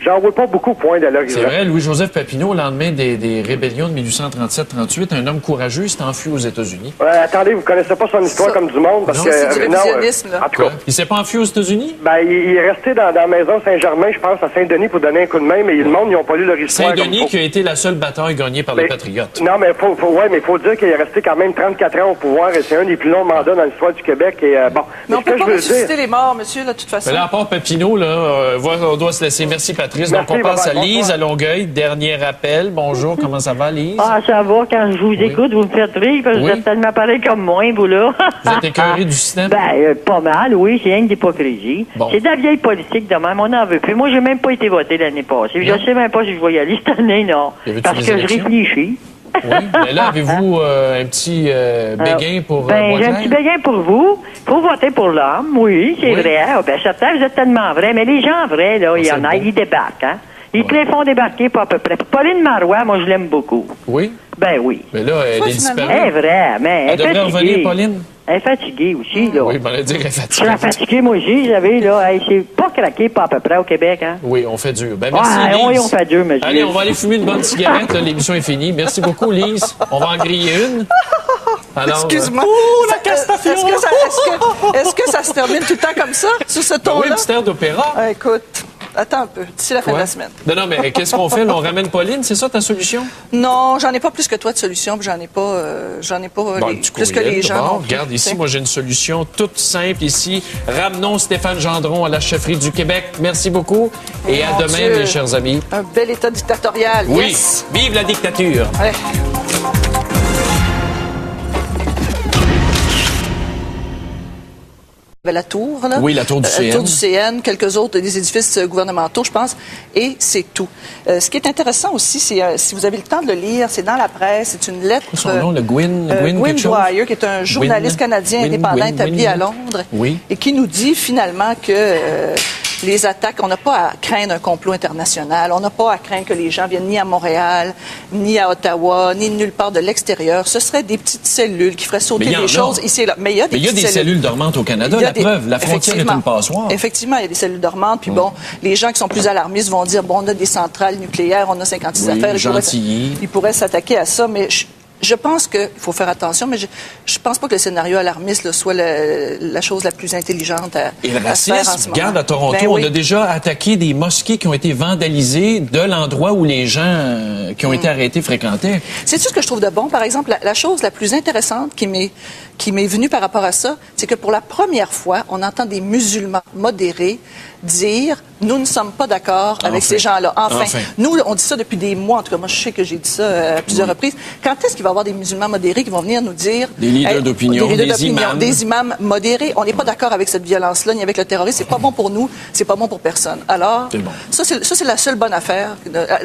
j'en vois pas beaucoup point de l'horizon. C'est vrai, Louis-Joseph Papineau, au lendemain des rébellions de 1837-38, un homme courageux s'est enfui aux États-Unis. Attendez, vous connaissez pas son histoire comme du monde, parce que... C'est du révisionnisme, là. En tout cas. Il s'est pas enfui aux États-Unis? Ben, il est resté dans la maison Saint-Germain, je pense, à Saint-Denis pour donner un coup de main, mais le monde, ils n'ont pas lu leur histoire. Saint-Denis qui a été la seule bataille gagnée par les Patriotes. Non, mais faut dire qu'il est resté quand même 34 ans au pouvoir et c'est un des plus longs mandats dans l'histoire du Québec. Et bon, mais on peut pas ressusciter les morts, monsieur, là, de toute façon. Mais là, à part Papineau, là, on doit se laisser. Merci, Patrice. Merci, donc, on passe à Lise bonsoir. à Longueuil. Dernier appel. Bonjour, comment ça va, Lise? Ah, ça va. Quand je vous écoute, vous me faites rire parce que vous êtes tellement pareil comme moi, vous, là. Vous êtes écœuré du système? Ben, pas mal, oui. C'est rien que d'hypocrisie. Bon. C'est de la vieille politique de même. On n'en veut plus. Moi, j'ai même pas été voté l'année passée. Non. Je sais même pas si je vais y aller cette année, non. Parce que je réfléchis. Oui, mais là, avez-vous un petit béguin pour Ben, j'ai un petit béguin pour vous. Faut voter pour l'homme, oui, c'est vrai. Ah, ben, certains, vous êtes tellement vrai. Mais les gens vrais, là, il y en a, ils débarquent, hein. Ils te les font débarquer pas à peu près. Pauline Marois, moi, je l'aime beaucoup. Oui? Ben oui. Mais là, elle est disparue. Elle est vraie, mais elle devrait revenir, Pauline? Elle est fatiguée aussi, là. Oui, ben, elle dire elle est fatiguée. Je suis fatiguée, moi aussi, vous savez, là. Hey, c'est pas craqué, pas à peu près au Québec, hein. Oui, on fait dur. Ben, merci, Lise. Oui, on fait dur, monsieur. Allez, on va aller fumer une bonne cigarette, là. L'émission est finie. Merci beaucoup, Lise. On va en griller une. Alors, excuse-moi. La Castafiore! Est-ce que ça se termine tout le temps comme ça, sur ce ton-là? Oui, un petit air d'opéra. Écoute, attends un peu, d'ici la fin de la semaine. Non, mais qu'est-ce qu'on fait? Là, on ramène Pauline, c'est ça ta solution? Non, j'en ai pas plus que toi de solution, puis j'en ai pas plus que les gens. Bon, regarde, ici, moi, j'ai une solution toute simple ici. Ramenons Stéphane Gendron à la chefferie du Québec. Merci beaucoup. Et à demain, Dieu. Mes chers amis. Un bel État dictatorial. Oui. Yes. Vive la dictature. Ouais. La tour, là. Oui, la tour du CN. La tour du CN, quelques autres des édifices gouvernementaux, je pense, et c'est tout. Ce qui est intéressant aussi, c'est, si vous avez le temps de le lire, c'est dans la presse, c'est une lettre... Son nom, le Gwyn Dwyer, qui est un journaliste canadien indépendant établi à Londres, et qui nous dit finalement que les attaques, on n'a pas à craindre un complot international, on n'a pas à craindre que les gens viennent ni à Montréal, ni à Ottawa, ni nulle part de l'extérieur. Ce seraient des petites cellules qui feraient sauter des choses ici et là. Mais il y a des cellules dormantes au Canada, la preuve. La frontière est une passoire. Effectivement, il y a des cellules dormantes. Puis bon, les gens qui sont plus alarmistes vont dire, bon, on a des centrales nucléaires, on a 56 affaires. Ils pourraient s'attaquer à ça, mais... Je pense qu'il faut faire attention, mais je pense pas que le scénario alarmiste là, soit la chose la plus intelligente à faire en ce moment. Et le racisme, regarde, à Toronto, on a déjà attaqué des mosquées qui ont été vandalisées de l'endroit où les gens qui ont été arrêtés fréquentaient. C'est tout ce que je trouve de bon. Par exemple, la chose la plus intéressante qui m'est venue par rapport à ça, c'est que pour la première fois, on entend des musulmans modérés dire « Nous ne sommes pas d'accord avec ces gens-là. » Enfin. Nous, on dit ça depuis des mois. En tout cas, moi, je sais que j'ai dit ça à plusieurs reprises. Quand est-ce qu'il va y avoir des musulmans modérés qui vont venir nous dire... Des leaders d'opinion, des imams modérés. On n'est pas d'accord avec cette violence-là, ni avec le terrorisme. C'est pas bon pour nous, c'est pas bon pour personne. Alors, ça, c'est la seule bonne affaire.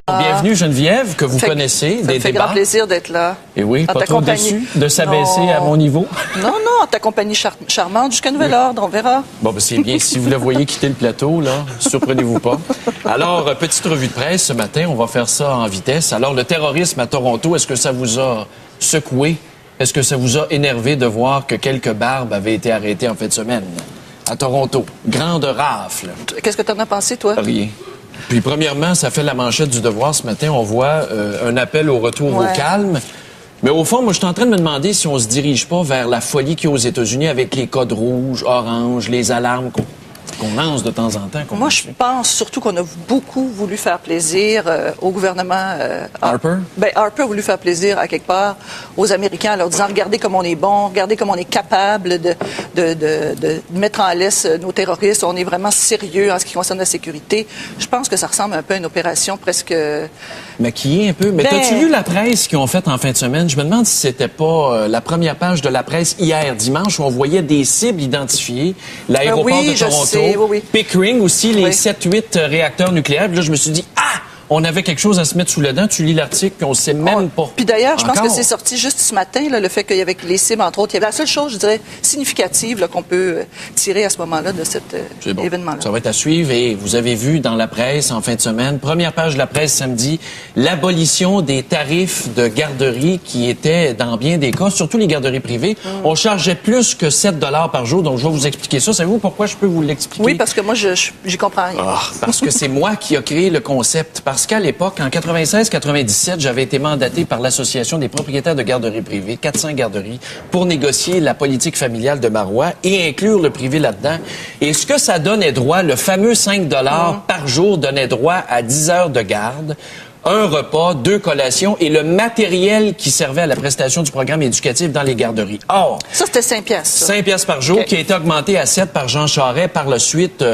Bienvenue, Geneviève, que vous connaissez, des débats. Ça fait grand plaisir d'être là. Et oui, pas trop déçu de s'abaisser à mon niveau. Non, en ta compagnie charmante jusqu'à nouvel ordre, on verra. Bon, ben c'est bien. Si vous le voyez quitter le plateau, là, surprenez-vous pas. Alors, petite revue de presse ce matin, on va faire ça en vitesse. Alors, le terrorisme à Toronto, est-ce que ça vous a secoué? Est-ce que ça vous a énervé de voir que quelques barbes avaient été arrêtés en fin de semaine à Toronto? Grande rafle. Qu'est-ce que tu en as pensé, toi? Rien. Puis, premièrement, ça fait la manchette du Devoir ce matin. On voit un appel au retour au calme. Mais au fond, moi, je suis en train de me demander si on se dirige pas vers la folie qu'il y a aux États-Unis avec les codes rouges, oranges, les alarmes qu'on lance de temps en temps. Moi, je pense surtout qu'on a beaucoup voulu faire plaisir au gouvernement. Harper? Harper a voulu faire plaisir, à quelque part, aux Américains en leur disant, regardez comme on est bon, regardez comme on est capable de mettre en laisse nos terroristes. On est vraiment sérieux en ce qui concerne la sécurité. Je pense que ça ressemble un peu à une opération presque... Maquillée un peu. Mais t'as-tu vu la presse qu'ils ont faite en fin de semaine? Je me demande si c'était pas la première page de la presse hier, dimanche, où on voyait des cibles identifiées. L'aéroport de Toronto, Pickering aussi, les 7-8 réacteurs nucléaires. Puis là, je me suis dit, on avait quelque chose à se mettre sous le dent. Tu lis l'article, puis on sait même pas. Puis d'ailleurs, je pense que c'est sorti juste ce matin, là, le fait qu'il y avait les cibles, entre autres. Il y avait la seule chose, je dirais, significative qu'on peut tirer à ce moment-là de cet événement-là. Ça va être à suivre. Et vous avez vu dans la presse en fin de semaine, première page de la presse samedi, l'abolition des tarifs de garderie qui étaient, dans bien des cas, surtout les garderies privées. On chargeait plus que 7 $ par jour. Donc, je vais vous expliquer ça. Savez-vous pourquoi je peux vous l'expliquer? Oui, parce que moi, j'y comprends rien. Parce que c'est moi qui ai créé le concept. Parce qu'à l'époque, en 96-97, j'avais été mandaté par l'Association des propriétaires de garderies privées, 400 garderies, pour négocier la politique familiale de Marois et inclure le privé là-dedans. Et ce que ça donnait droit, le fameux 5 $ par jour donnait droit à 10 heures de garde un repas, 2 collations et le matériel qui servait à la prestation du programme éducatif dans les garderies. Or, ça, c'était 5 piastres. 5 piastres par jour, qui a été augmenté à 7 par Jean Charest par la suite,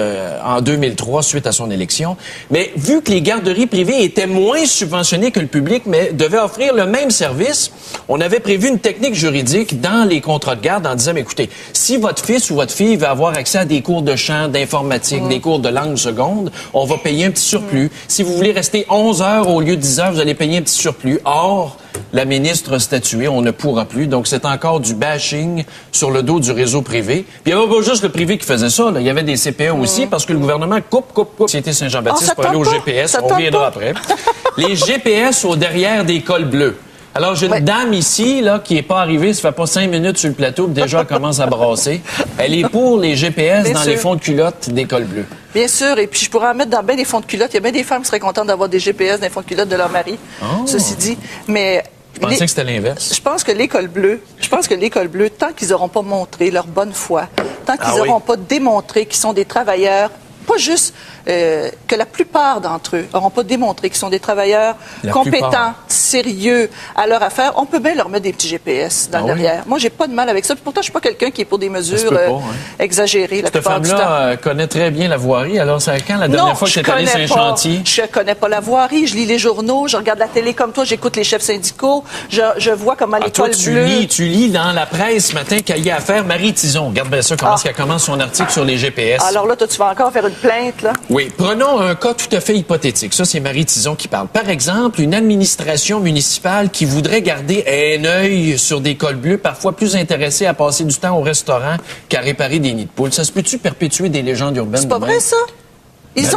en 2003, suite à son élection. Mais vu que les garderies privées étaient moins subventionnées que le public, mais devaient offrir le même service, on avait prévu une technique juridique dans les contrats de garde en disant, mais écoutez, si votre fils ou votre fille veut avoir accès à des cours de chant, d'informatique, des cours de langue seconde, on va payer un petit surplus. Si vous voulez rester 11 heures au lieu de 10 heures, vous allez payer un petit surplus. Or, la ministre a statué, on ne pourra plus. Donc, c'est encore du bashing sur le dos du réseau privé. Puis, il n'y avait pas juste le privé qui faisait ça. Là. Il y avait des CPE aussi, parce que le gouvernement coupe. Société Saint-Jean-Baptiste pour aller au GPS. On reviendra après. Les GPS sont derrière des cols bleus. Alors, j'ai une dame ici, là, qui est pas arrivée, ça fait pas 5 minutes sur le plateau, puis déjà, elle commence à brasser. Elle est pour les GPS dans les fonds de culotte des cols bleus. Bien sûr, et puis je pourrais en mettre dans bien des fonds de culotte. Il y a bien des femmes qui seraient contentes d'avoir des GPS dans les fonds de culotte de leur mari, ceci dit. Mais je pensais que c'était l'inverse. Je pense que l'école bleue, tant qu'ils n'auront pas montré leur bonne foi, tant qu'ils n'auront pas démontré qu'ils sont des travailleurs, pas juste que la plupart d'entre eux n'auront pas démontré qu'ils sont des travailleurs compétents, sérieux à leur affaire, on peut bien leur mettre des petits GPS dans derrière. Moi, j'ai pas de mal avec ça. Puis pourtant, je suis pas quelqu'un qui est pour des mesures exagérées la plupart du temps. Cette femme-là connaît très bien la voirie. Alors, c'est quand la dernière fois que tu es allé sur un chantier? Je connais pas la voirie. Je lis les journaux, je regarde la télé comme toi, j'écoute les chefs syndicaux, je vois comment l'école bleue... Tu lis dans la presse ce matin qu'il y a affaire Marie Tison. Regarde bien ça, comment elle commence son article sur les GPS. Alors là, toi, tu vas encore faire une plainte, là? Oui, prenons un cas tout à fait hypothétique. Ça, c'est Marie Tison qui parle. Par exemple, une administration municipale qui voudrait garder un œil sur des cols bleus, parfois plus intéressés à passer du temps au restaurant qu'à réparer des nids de poules. Ça se peut-tu perpétuer des légendes urbaines? C'est pas vrai, ça?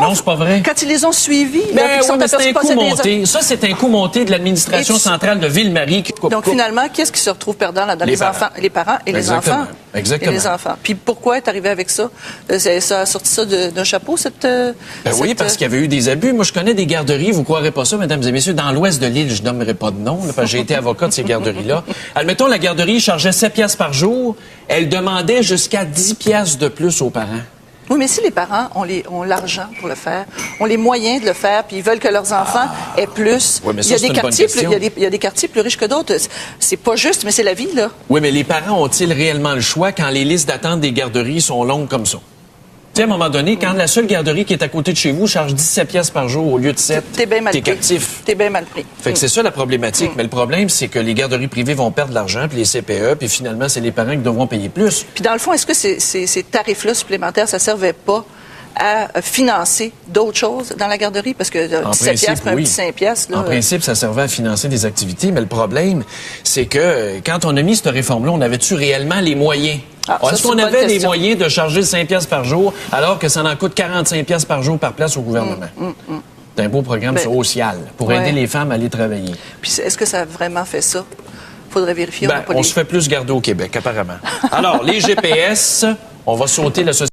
Non, c'est pas vrai. Quand ils les ont suivis, mais c'est un coup monté. Ça, c'est un coup monté de l'administration centrale de Ville-Marie. Donc, finalement, qu'est-ce qui se retrouve perdant là, dans les enfants? Les parents et les enfants. Exactement. Et les enfants. Puis pourquoi est arrivé avec ça? Ça a sorti ça d'un chapeau, cette... oui, parce qu'il y avait eu des abus. Moi, je connais des garderies, vous croirez pas ça, mesdames et messieurs, dans l'ouest de l'île, je nommerai pas de nom, là, parce que j'ai été avocat de ces garderies-là. Admettons, la garderie chargeait 7 piastres par jour. Elle demandait jusqu'à 10 piastres de plus aux parents. Oui, mais si les parents ont l'argent pour le faire, ont les moyens de le faire, puis ils veulent que leurs enfants aient plus. Oui, mais ça, il y a des quartiers plus riches que d'autres. C'est pas juste, mais c'est la vie, là. Oui, mais les parents ont-ils réellement le choix quand les listes d'attente des garderies sont longues comme ça? Tu sais, à un moment donné, quand la seule garderie qui est à côté de chez vous charge 17 piastres par jour au lieu de 7, t'es captif. T'es bien mal pris. Fait que c'est ça la problématique. Mais le problème, c'est que les garderies privées vont perdre de l'argent, puis les CPE, puis finalement, c'est les parents qui devront payer plus. Puis dans le fond, est-ce que ces tarifs-là supplémentaires, ça servait pas à financer d'autres choses dans la garderie? Parce que 17 piastres, un petit 5 piastres... En principe, ça servait à financer des activités, mais le problème, c'est que quand on a mis cette réforme-là, on avait-tu réellement les moyens? Est-ce qu'on avait les moyens de charger 5 piastres par jour alors que ça en coûte 45 piastres par jour par place au gouvernement? C'est un beau programme social pour aider les femmes à aller travailler. Puis est-ce que ça a vraiment fait ça? Faudrait vérifier. On se fait plus garder au Québec, apparemment. Alors, les GPS, on va sauter la société.